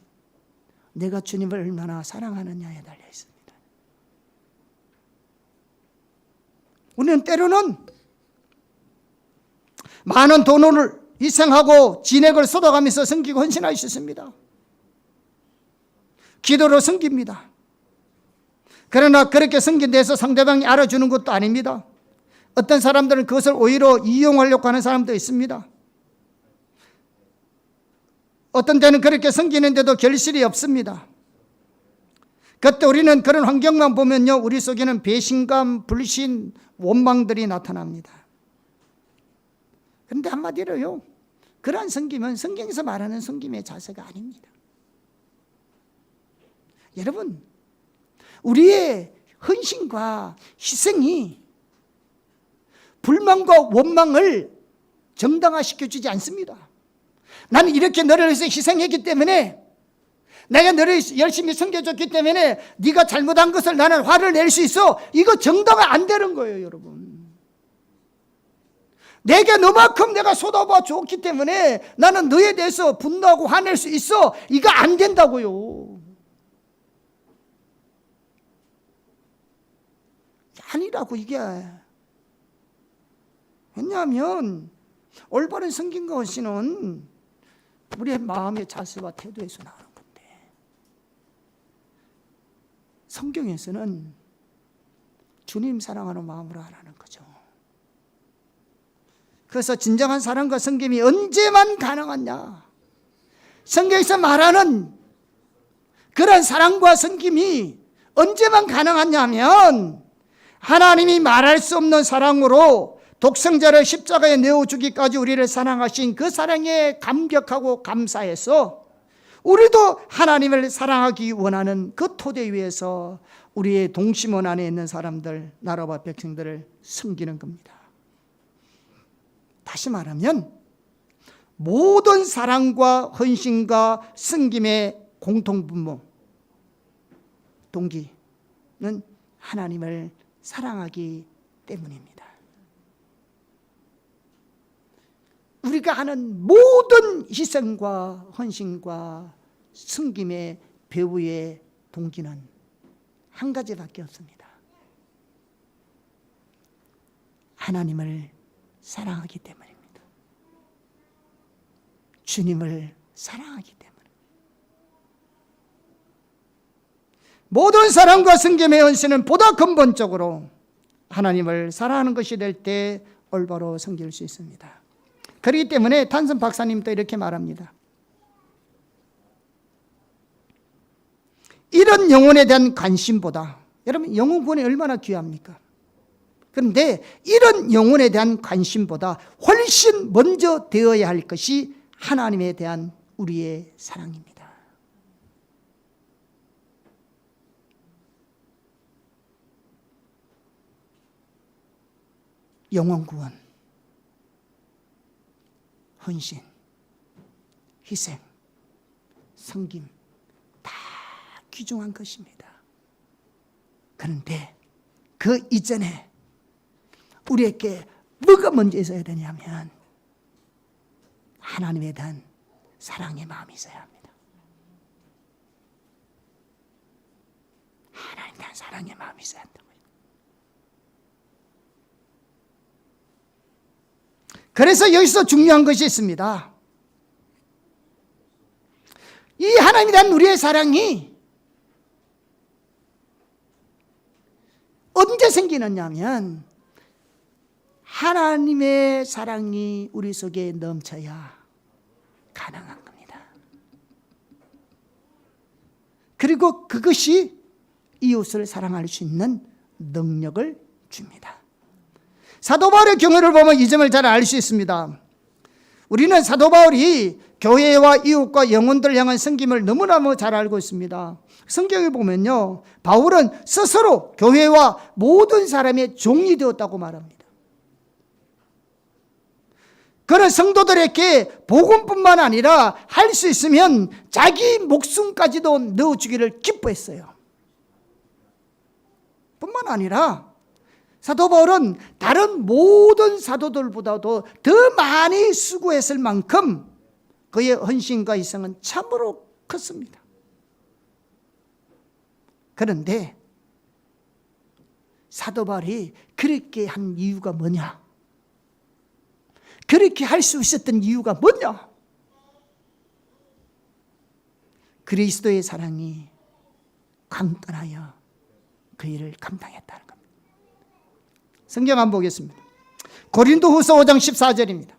[SPEAKER 1] 내가 주님을 얼마나 사랑하느냐에 달려 있습니다. 우리는 때로는 많은 돈을 희생하고 진액을 쏟아가면서 섬기고 헌신할 수 있습니다. 기도로 섬깁니다. 그러나 그렇게 섬긴 데서 상대방이 알아주는 것도 아닙니다. 어떤 사람들은 그것을 오히려 이용하려고 하는 사람도 있습니다. 어떤 때는 그렇게 섬기는데도 결실이 없습니다. 그때 우리는 그런 환경만 보면요, 우리 속에는 배신감, 불신, 원망들이 나타납니다. 그런데 한마디로요, 그러한 섬김은 성경에서 말하는 섬김의 자세가 아닙니다. 여러분, 우리의 헌신과 희생이 불만과 원망을 정당화시켜주지 않습니다. 나는 이렇게 너를 위해서 희생했기 때문에, 내가 너를 열심히 섬겨줬기 때문에 네가 잘못한 것을 나는 화를 낼 수 있어. 이거 정당화 안 되는 거예요, 여러분. 내게 너만큼 내가 쏟아부어 줬기 때문에 나는 너에 대해서 분노하고 화낼 수 있어. 이거 안 된다고요. 아니라고 이게. 왜냐하면 올바른 섬김과 헌신은 우리의 마음의 자세와 태도에서 나오는 건데, 성경에서는 주님 사랑하는 마음으로 하라는 거죠. 그래서 진정한 사랑과 섬김이 언제만 가능하냐? 성경에서 말하는 그런 사랑과 섬김이 언제만 가능하냐면, 하나님이 말할 수 없는 사랑으로 독생자를 십자가에 내어주기까지 우리를 사랑하신 그 사랑에 감격하고 감사해서 우리도 하나님을 사랑하기 원하는 그 토대 위에서 우리의 동심원 안에 있는 사람들, 나라와 백성들을 섬기는 겁니다. 다시 말하면 모든 사랑과 헌신과 섬김의 공통분모, 동기는 하나님을 사랑하기 때문입니다. 우리가 하는 모든 희생과 헌신과 섬김의 배후의 동기는 한 가지밖에 없습니다. 하나님을 사랑하기 때문입니다. 주님을 사랑하기 때문에. 모든 사랑과 섬김의 헌신은 보다 근본적으로 하나님을 사랑하는 것이 될 때 올바로 섬길 수 있습니다. 그렇기 때문에 탄선 박사님도 이렇게 말합니다. 이런 영혼에 대한 관심보다, 여러분 영혼 구원이 얼마나 귀합니까? 그런데 이런 영혼에 대한 관심보다 훨씬 먼저 되어야 할 것이 하나님에 대한 우리의 사랑입니다. 영혼 구원, 헌신, 희생, 섬김 다 귀중한 것입니다. 그런데 그 이전에 우리에게 뭐가 먼저 있어야 되냐면 하나님에 대한 사랑의 마음이 있어야 합니다. 하나님에 대한 사랑의 마음이 있어야 한다고요. 그래서 여기서 중요한 것이 있습니다. 이 하나님에 대한 우리의 사랑이 언제 생기느냐면 하나님의 사랑이 우리 속에 넘쳐야 가능한 겁니다. 그리고 그것이 이웃을 사랑할 수 있는 능력을 줍니다. 사도 바울의 경우를 보면 이 점을 잘 알 수 있습니다. 우리는 사도 바울이 교회와 이웃과 영혼들 향한 섬김을 너무너무 잘 알고 있습니다. 성경에 보면요, 바울은 스스로 교회와 모든 사람의 종이 되었다고 말합니다. 그런 성도들에게 복음뿐만 아니라 할 수 있으면 자기 목숨까지도 넣어주기를 기뻐했어요. 뿐만 아니라 사도 바울은 다른 모든 사도들보다도 더 많이 수고했을 만큼 그의 헌신과 희생은 참으로 컸습니다. 그런데 사도 바울이 그렇게 한 이유가 뭐냐? 그렇게 할 수 있었던 이유가 뭐냐? 그리스도의 사랑이 강건하여 그 일을 감당했다는 겁니다. 성경 한번 보겠습니다. 고린도후서 5장 14절입니다.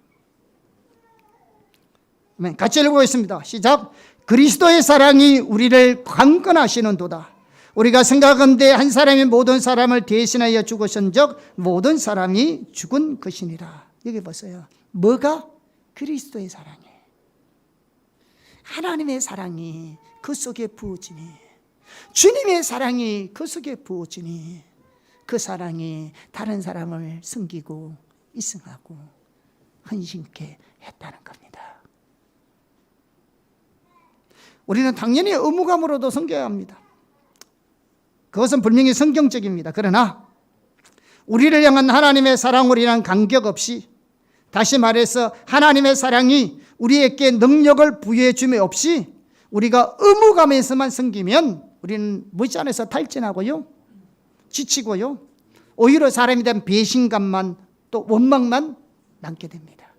[SPEAKER 1] 같이 읽어보겠습니다. 시작. 그리스도의 사랑이 우리를 강건하시는도다. 우리가 생각하건대 한 사람이 모든 사람을 대신하여 죽으신즉 모든 사람이 죽은 것이니라. 여기 보세요. 뭐가? 그리스도의 사랑이, 하나님의 사랑이 그 속에 부어지니, 주님의 사랑이 그 속에 부어지니 그 사랑이 다른 사람을 섬기고 이승하고 헌신케 했다는 겁니다. 우리는 당연히 의무감으로도 섬겨야 합니다. 그것은 분명히 성경적입니다. 그러나 우리를 향한 하나님의 사랑으로 인한 간격 없이, 다시 말해서 하나님의 사랑이 우리에게 능력을 부여해 줌에 없이 우리가 의무감에서만 섬기면 우리는 무지 안에서 탈진하고요, 지치고요, 오히려 사람에 대한 배신감만 또 원망만 남게 됩니다.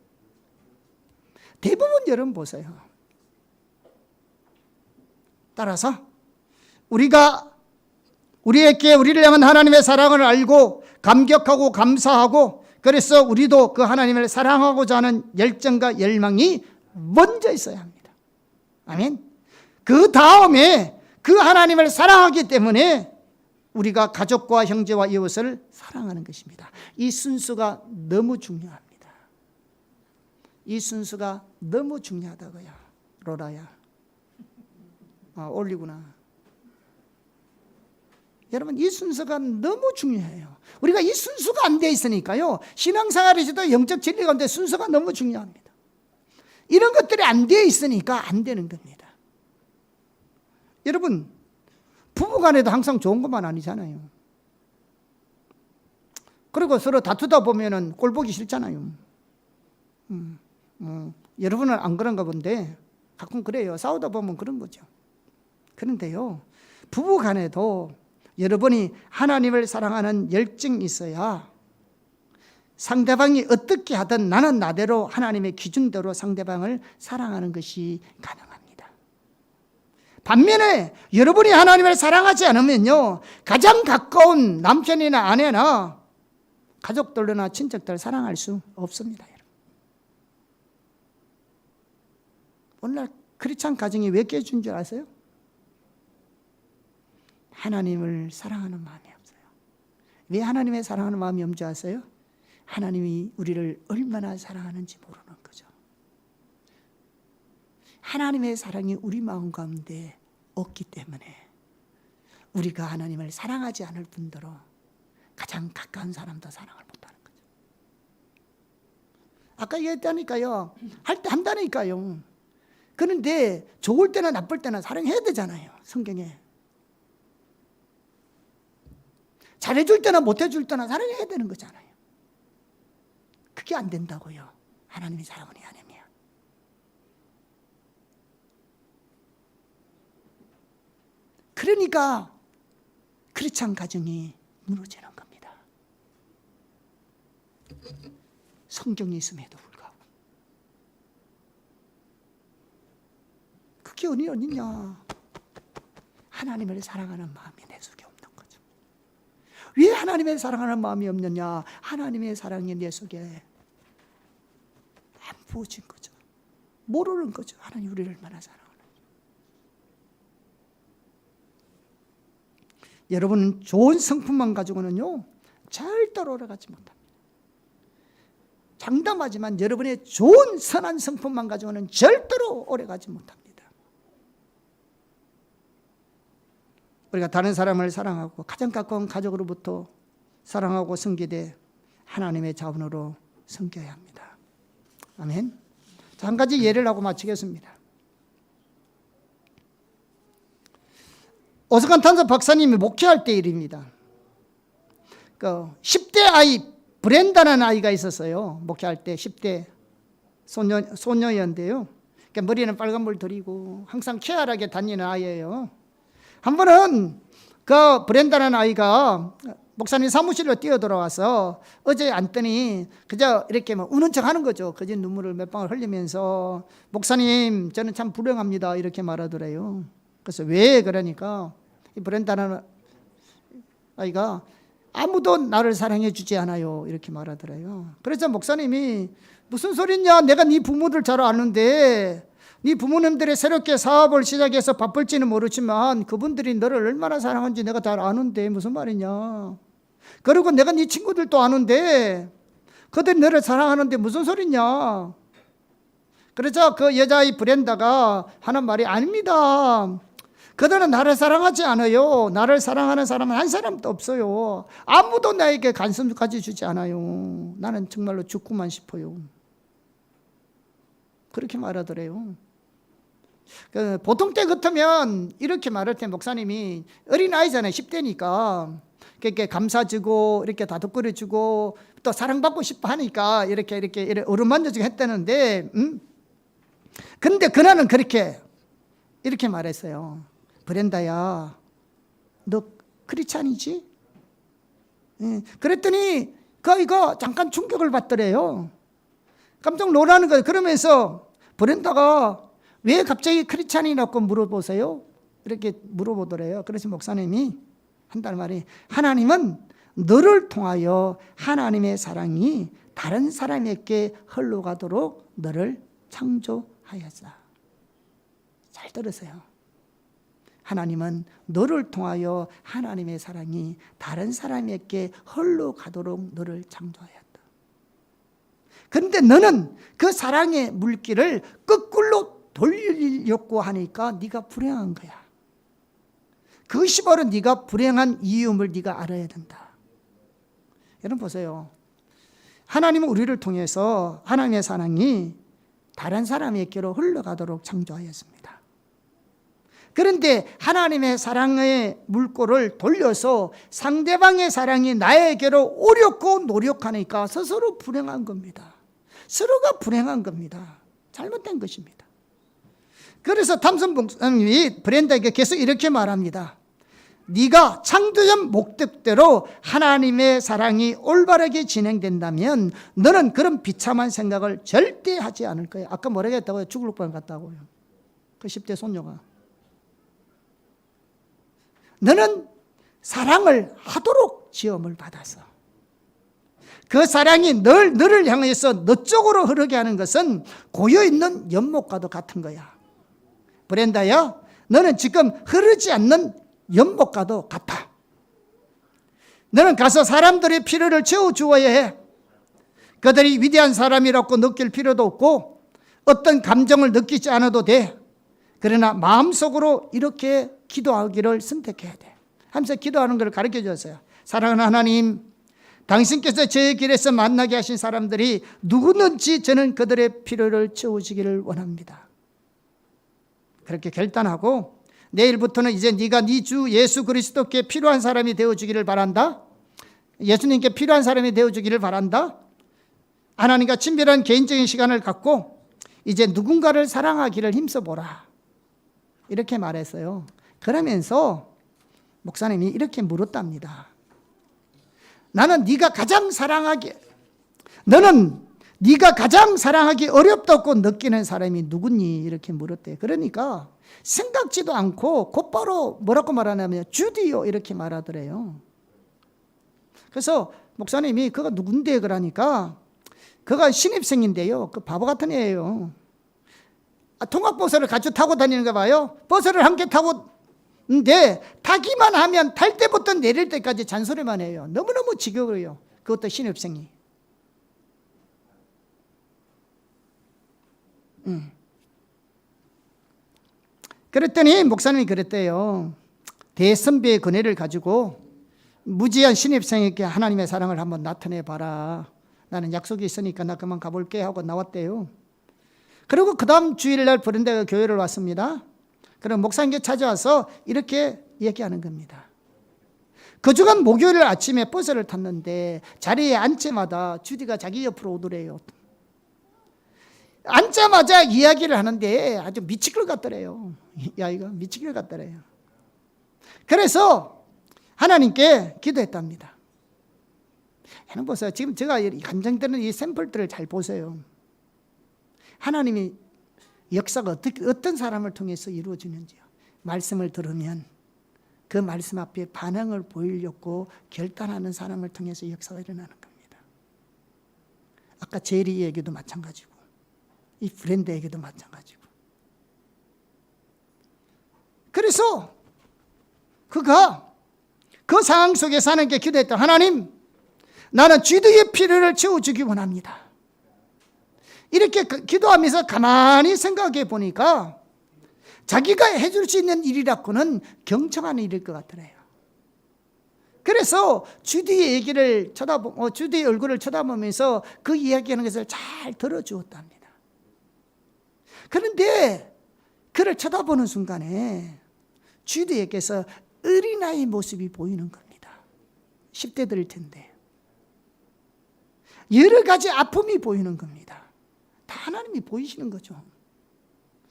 [SPEAKER 1] 대부분 여러분 보세요. 따라서 우리를 향한 하나님의 사랑을 알고 감격하고 감사하고, 그래서 우리도 그 하나님을 사랑하고자 하는 열정과 열망이 먼저 있어야 합니다. 아멘. 그 다음에 그 하나님을 사랑하기 때문에 우리가 가족과 형제와 이웃을 사랑하는 것입니다. 이 순수가 너무 중요합니다. 이 순수가 너무 중요하다고요. 로라야. 올리구나. 여러분, 이 순서가 너무 중요해요. 우리가 이 순서가 안 돼 있으니까요, 신앙생활에서도 영적 진리 가운데 순서가 너무 중요합니다. 이런 것들이 안 돼 있으니까 안 되는 겁니다. 여러분, 부부간에도 항상 좋은 것만 아니잖아요. 그리고 서로 다투다 보면은 꼴 보기 싫잖아요. 여러분은 안 그런가 본데 가끔 그래요. 싸우다 보면 그런 거죠. 그런데요, 부부간에도 여러분이 하나님을 사랑하는 열정이 있어야 상대방이 어떻게 하든 나는 나대로 하나님의 기준대로 상대방을 사랑하는 것이 가능합니다. 반면에 여러분이 하나님을 사랑하지 않으면요, 가장 가까운 남편이나 아내나 가족들이나 친척들 사랑할 수 없습니다. 여러분. 오늘날 크리스찬 가정이 왜 깨진 줄 아세요? 하나님을 사랑하는 마음이 없어요. 왜 하나님의 사랑하는 마음이 없는지 아세요? 하나님이 우리를 얼마나 사랑하는지 모르는 거죠. 하나님의 사랑이 우리 마음 가운데 없기 때문에 우리가 하나님을 사랑하지 않을 뿐더러 가장 가까운 사람도 사랑을 못하는 거죠. 아까 얘기했다니까요. 할 때 한다니까요. 그런데 좋을 때나 나쁠 때나 사랑해야 되잖아요. 성경에. 잘해줄 때나 못해줄 때나 사랑해야 되는 거잖아요. 그게 안 된다고요. 하나님이 사랑을 해야 됩니다. 그러니까 크리스찬 가정이 무너지는 겁니다. 성경이 있음에도 불구하고. 그게 어디냐? 하나님을 사랑하는 마음이 내 속에 없는 거죠. 왜 하나님을 사랑하는 마음이 없느냐? 하나님의 사랑이 내 속에 안 부어진 거죠. 모르는 거죠. 하나님 우리를 얼마나 사랑하는지. 여러분은 좋은 성품만 가지고는요, 절대로 오래가지 못합니다. 장담하지만 여러분의 좋은 선한 성품만 가지고는 절대로 오래가지 못합니다. 우리가 다른 사람을 사랑하고 가장 가까운 가족으로부터 사랑하고 섬기되 하나님의 자원으로 섬겨야 합니다. 아멘. 자, 한 가지 예를 하고 마치겠습니다. 오스간 탄서 박사님이 목회할 때 일입니다. 10대 아이 브렌다라는 아이가 있었어요. 목회할 때 10대 소녀였는데요. 그러니까 머리는 빨간불 들이고 항상 쾌활하게 다니는 아이예요. 한 번은 그 브렌다라는 아이가 목사님 사무실로 뛰어들어와서 어제 앉더니 그저 이렇게 막 우는 척 하는 거죠. 거짓 눈물을 몇 방울 흘리면서 목사님 저는 참 불행합니다 이렇게 말하더래요. 그래서 왜 그러니까 이 브렌다는 아이가 아무도 나를 사랑해 주지 않아요 이렇게 말하더래요. 그래서 목사님이 무슨 소리냐, 내가 네 부모들 잘 아는데 네 부모님들이 새롭게 사업을 시작해서 바쁠지는 모르지만 그분들이 너를 얼마나 사랑하는지 내가 잘 아는데 무슨 말이냐. 그리고 내가 네 친구들도 아는데 그들이 너를 사랑하는데 무슨 소리냐. 그래서 그 여자의 브렌다가 하는 말이 아닙니다. 그들은 나를 사랑하지 않아요. 나를 사랑하는 사람은 한 사람도 없어요. 아무도 나에게 관심 가져주지 않아요. 나는 정말로 죽고만 싶어요. 그렇게 말하더래요. 보통 때 같으면 이렇게 말할 때 목사님이 어린아이잖아요. 10대니까 이렇게 감싸주고 이렇게 다독거려주고 또 사랑받고 싶어 하니까 이렇게 어루만져주고 했다는데 근데 그날은 이렇게 말했어요. 브렌다야, 너 크리스찬이지? 그랬더니 그 아이가 잠깐 충격을 받더래요. 깜짝 놀라는 거예요. 그러면서 브렌다가 왜 갑자기 크리스찬이라고 물어보세요? 이렇게 물어보더래요. 그래서 목사님이 한단 말이 하나님은 너를 통하여 하나님의 사랑이 다른 사람에게 흘러가도록 너를 창조하였다. 잘 들으세요. 하나님은 너를 통하여 하나님의 사랑이 다른 사람에게 흘러가도록 너를 창조하였다. 그런데 너는 그 사랑의 물길을 거꾸로 돌리려고 하니까 네가 불행한 거야. 그것이 바로 네가 불행한 이유임을 네가 알아야 된다. 여러분 보세요. 하나님은 우리를 통해서 하나님의 사랑이 다른 사람에게로 흘러가도록 창조하였습니다. 그런데 하나님의 사랑의 물꼬를 돌려서 상대방의 사랑이 나에게로 오려고 노력하니까 스스로 불행한 겁니다. 서로가 불행한 겁니다. 잘못된 것입니다. 그래서 탐슨 목사님이 브렌다에게 계속 이렇게 말합니다. 네가 창조적 목적대로 하나님의 사랑이 올바르게 진행된다면 너는 그런 비참한 생각을 절대 하지 않을 거예요. 아까 뭐라고 했다고요? 죽을 뻔 같다고요. 그 10대 손녀가. 너는 사랑을 하도록 지음을 받아서 그 사랑이 너를 향해서 너 쪽으로 흐르게 하는 것은 고여있는 연못과도 같은 거야. 브렌다야, 너는 지금 흐르지 않는 연못과도 같아. 너는 가서 사람들의 필요를 채워주어야 해. 그들이 위대한 사람이라고 느낄 필요도 없고 어떤 감정을 느끼지 않아도 돼. 그러나 마음속으로 이렇게 기도하기를 선택해야 돼 하면서 기도하는 걸 가르쳐 줬어요. 사랑하는 하나님, 당신께서 제 길에서 만나게 하신 사람들이 누구든지 저는 그들의 필요를 채워주기를 원합니다. 그렇게 결단하고 내일부터는 이제 네가 네 주 예수 그리스도께 필요한 사람이 되어주기를 바란다. 예수님께 필요한 사람이 되어주기를 바란다. 하나님과 친밀한 개인적인 시간을 갖고 이제 누군가를 사랑하기를 힘써보라. 이렇게 말했어요. 그러면서 목사님이 이렇게 물었답니다. 너는 네가 가장 사랑하기 어렵다고 느끼는 사람이 누구니? 이렇게 물었대요. 그러니까 생각지도 않고 곧바로 뭐라고 말하냐면 주디요 이렇게 말하더래요. 그래서 목사님이 그가 누군데 그러니까 그가 신입생인데요. 그 바보 같은 애예요. 통학버스를 같이 타고 다니는가 봐요. 버스를 함께 타고 근데 타기만 하면 탈 때부터 내릴 때까지 잔소리만 해요. 너무너무 지겨워요. 그것도 신입생이. 그랬더니 목사님이 그랬대요. 대선배의 그네를 가지고 무지한 신입생에게 하나님의 사랑을 한번 나타내봐라. 나는 약속이 있으니까 나 그만 가볼게 하고 나왔대요. 그리고 그 다음 주일날 브렌다가 교회를 왔습니다. 그럼 목사님께 찾아와서 이렇게 얘기하는 겁니다. 그 주간 목요일 아침에 버스를 탔는데 자리에 앉자마자 주디가 자기 옆으로 오더래요. 앉자마자 이야기를 하는데 아주 미칠 것 같더래요. 이 아이가 미칠 것 같더래요. 그래서 하나님께 기도했답니다. 여러분 보세요. 지금 제가 감정되는 이 샘플들을 잘 보세요. 하나님이 역사가 어떤 사람을 통해서 이루어지는지요. 말씀을 들으면 그 말씀 앞에 반응을 보이려고 결단하는 사람을 통해서 역사가 일어나는 겁니다. 아까 제리에게도 마찬가지고 이 브랜드에게도 마찬가지고. 그래서 그가 그 상황 속에서 하나님께 기도했다. 하나님, 나는 쥐들의 필요를 채워주기 원합니다. 이렇게 기도하면서 가만히 생각해 보니까 자기가 해줄 수 있는 일이라고는 경청하는 일일 것 같더래요. 그래서 주디의 얘기를 주디의 얼굴을 쳐다보면서 그 이야기하는 것을 잘 들어주었답니다. 그런데 그를 쳐다보는 순간에 주디에게서 어린아이 모습이 보이는 겁니다. 10대들일 텐데. 여러 가지 아픔이 보이는 겁니다. 다 하나님이 보이시는 거죠.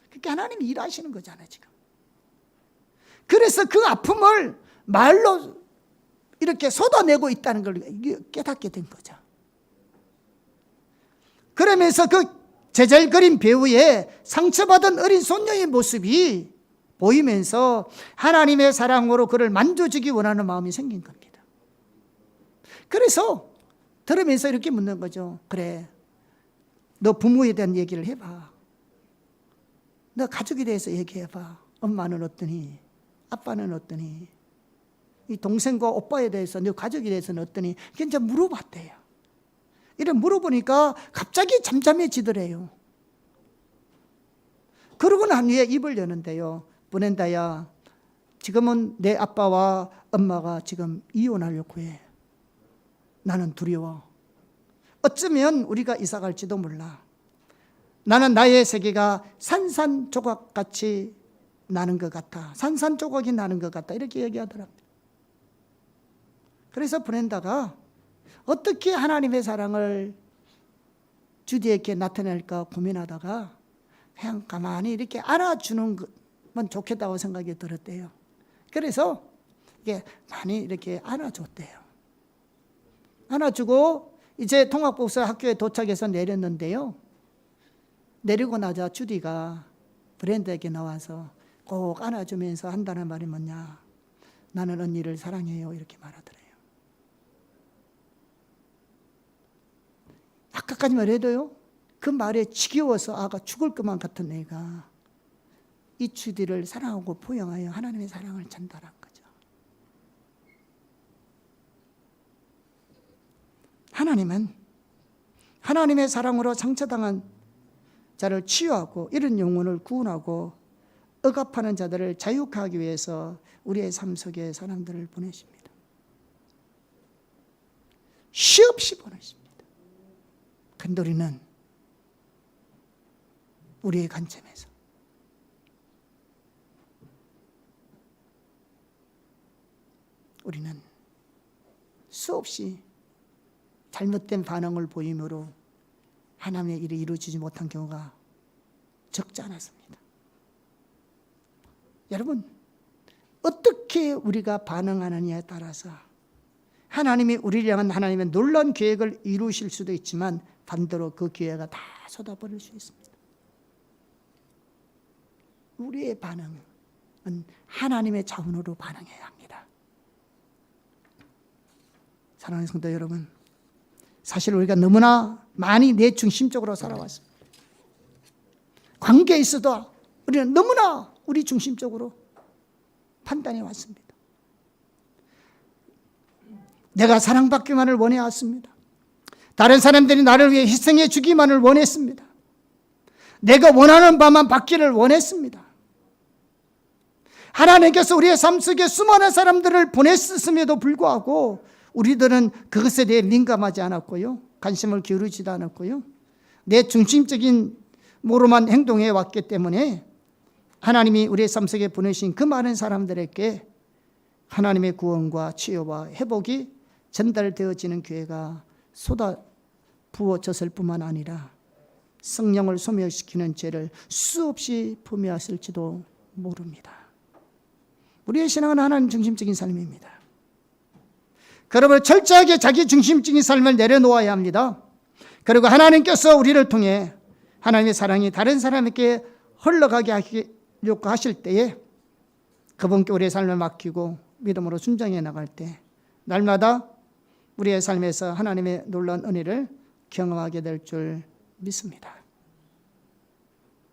[SPEAKER 1] 그러니까 하나님이 일하시는 거잖아요, 지금. 그래서 그 아픔을 말로 이렇게 쏟아내고 있다는 걸 깨닫게 된 거죠. 그러면서 그 제잘거린 배우의 상처받은 어린 손녀의 모습이 보이면서 하나님의 사랑으로 그를 만져주기 원하는 마음이 생긴 겁니다. 그래서 들으면서 이렇게 묻는 거죠. 그래, 너 부모에 대한 얘기를 해봐. 너 가족에 대해서 얘기해봐. 엄마는 어떠니? 아빠는 어떠니? 이 동생과 오빠에 대해서, 너 가족에 대해서는 어떠니? 이제 물어봤대요. 이래 물어보니까 갑자기 잠잠해지더래요. 그러고 난 후에 입을 여는데요. 브렌다야, 지금은 내 아빠와 엄마가 지금 이혼하려고 해. 나는 두려워. 어쩌면 우리가 이사 갈지도 몰라. 나는 나의 세계가 산산조각같이 나는 것 같아. 산산조각이 나는 것 같다. 이렇게 얘기하더랍니다. 그래서 브렌다가 어떻게 하나님의 사랑을 주디에게 나타낼까 고민하다가 그냥 가만히 이렇게 안아주는 건 좋겠다고 생각이 들었대요. 그래서 이게 많이 이렇게 안아줬대요. 안아주고 이제 통합복사 학교에 도착해서 내렸는데요. 내리고 나자 주디가 브랜드에게 나와서 꼭 안아주면서 한다는 말이 뭐냐. 나는 언니를 사랑해요. 이렇게 말하더래요. 아까까지만 해도요. 그 말에 지겨워서 아가 죽을 것만 같은 애가 이 주디를 사랑하고 포용하여 하나님의 사랑을 전달한 거죠. 하나님은 하나님의 사랑으로 상처당한 자를 치유하고 이런 영혼을 구원하고 억압하는 자들을 자유하기 위해서 우리의 삶 속에 사람들을 보내십니다. 쉬없이 보내십니다. 근데 우리는 우리의 관점에서 우리는 수없이 잘못된 반응을 보이므로 하나님의 일이 이루어지지 못한 경우가 적지 않았습니다. 여러분, 어떻게 우리가 반응하느냐에 따라서 하나님이 우리를 향한 하나님의 놀라운 계획을 이루실 수도 있지만 반대로 그 기회가 다 쏟아버릴 수 있습니다. 우리의 반응은 하나님의 자원으로 반응해야 합니다. 사랑하는 성도 여러분, 사실 우리가 너무나 많이 내 중심적으로 살아왔습니다. 관계에 있어도 우리는 너무나 우리 중심적으로 판단해 왔습니다. 내가 사랑받기만을 원해왔습니다. 다른 사람들이 나를 위해 희생해 주기만을 원했습니다. 내가 원하는 바만 받기를 원했습니다. 하나님께서 우리의 삶 속에 수많은 사람들을 보냈음에도 불구하고 우리들은 그것에 대해 민감하지 않았고요. 관심을 기울이지도 않았고요. 내 중심적인 모로만 행동해 왔기 때문에 하나님이 우리의 삶 속에 보내신 그 많은 사람들에게 하나님의 구원과 치유와 회복이 전달되어지는 기회가 쏟아 부어졌을 뿐만 아니라 성령을 소멸시키는 죄를 수없이 범해왔을지도 모릅니다. 우리의 신앙은 하나님 중심적인 삶입니다. 그러므로 철저하게 자기 중심적인 삶을 내려놓아야 합니다. 그리고 하나님께서 우리를 통해 하나님의 사랑이 다른 사람에게 흘러가게 하려고 하실 때에 그분께 우리의 삶을 맡기고 믿음으로 순종해 나갈 때 날마다 우리의 삶에서 하나님의 놀라운 은혜를 경험하게 될 줄 믿습니다.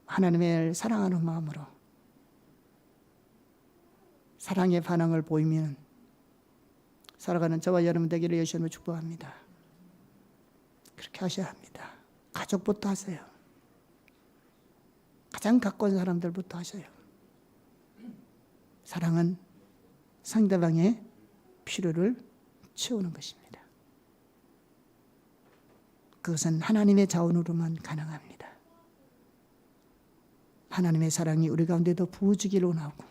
[SPEAKER 1] 하나님을 사랑하는 마음으로 사랑의 반응을 보이면 살아가는 저와 여러분 되기를 예수님을 축복합니다. 그렇게 하셔야 합니다. 가족부터 하세요. 가장 가까운 사람들부터 하셔요. 사랑은 상대방의 필요를 채우는 것입니다. 그것은 하나님의 자원으로만 가능합니다. 하나님의 사랑이 우리 가운데 더 부어지기를 원하고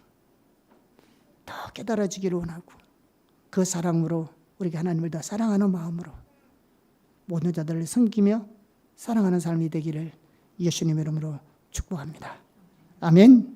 [SPEAKER 1] 더 깨달아지기를 원하고 그 사랑으로 우리가 하나님을 더 사랑하는 마음으로 모든 자들을 섬기며 사랑하는 삶이 되기를 예수님의 이름으로 축복합니다. 아멘.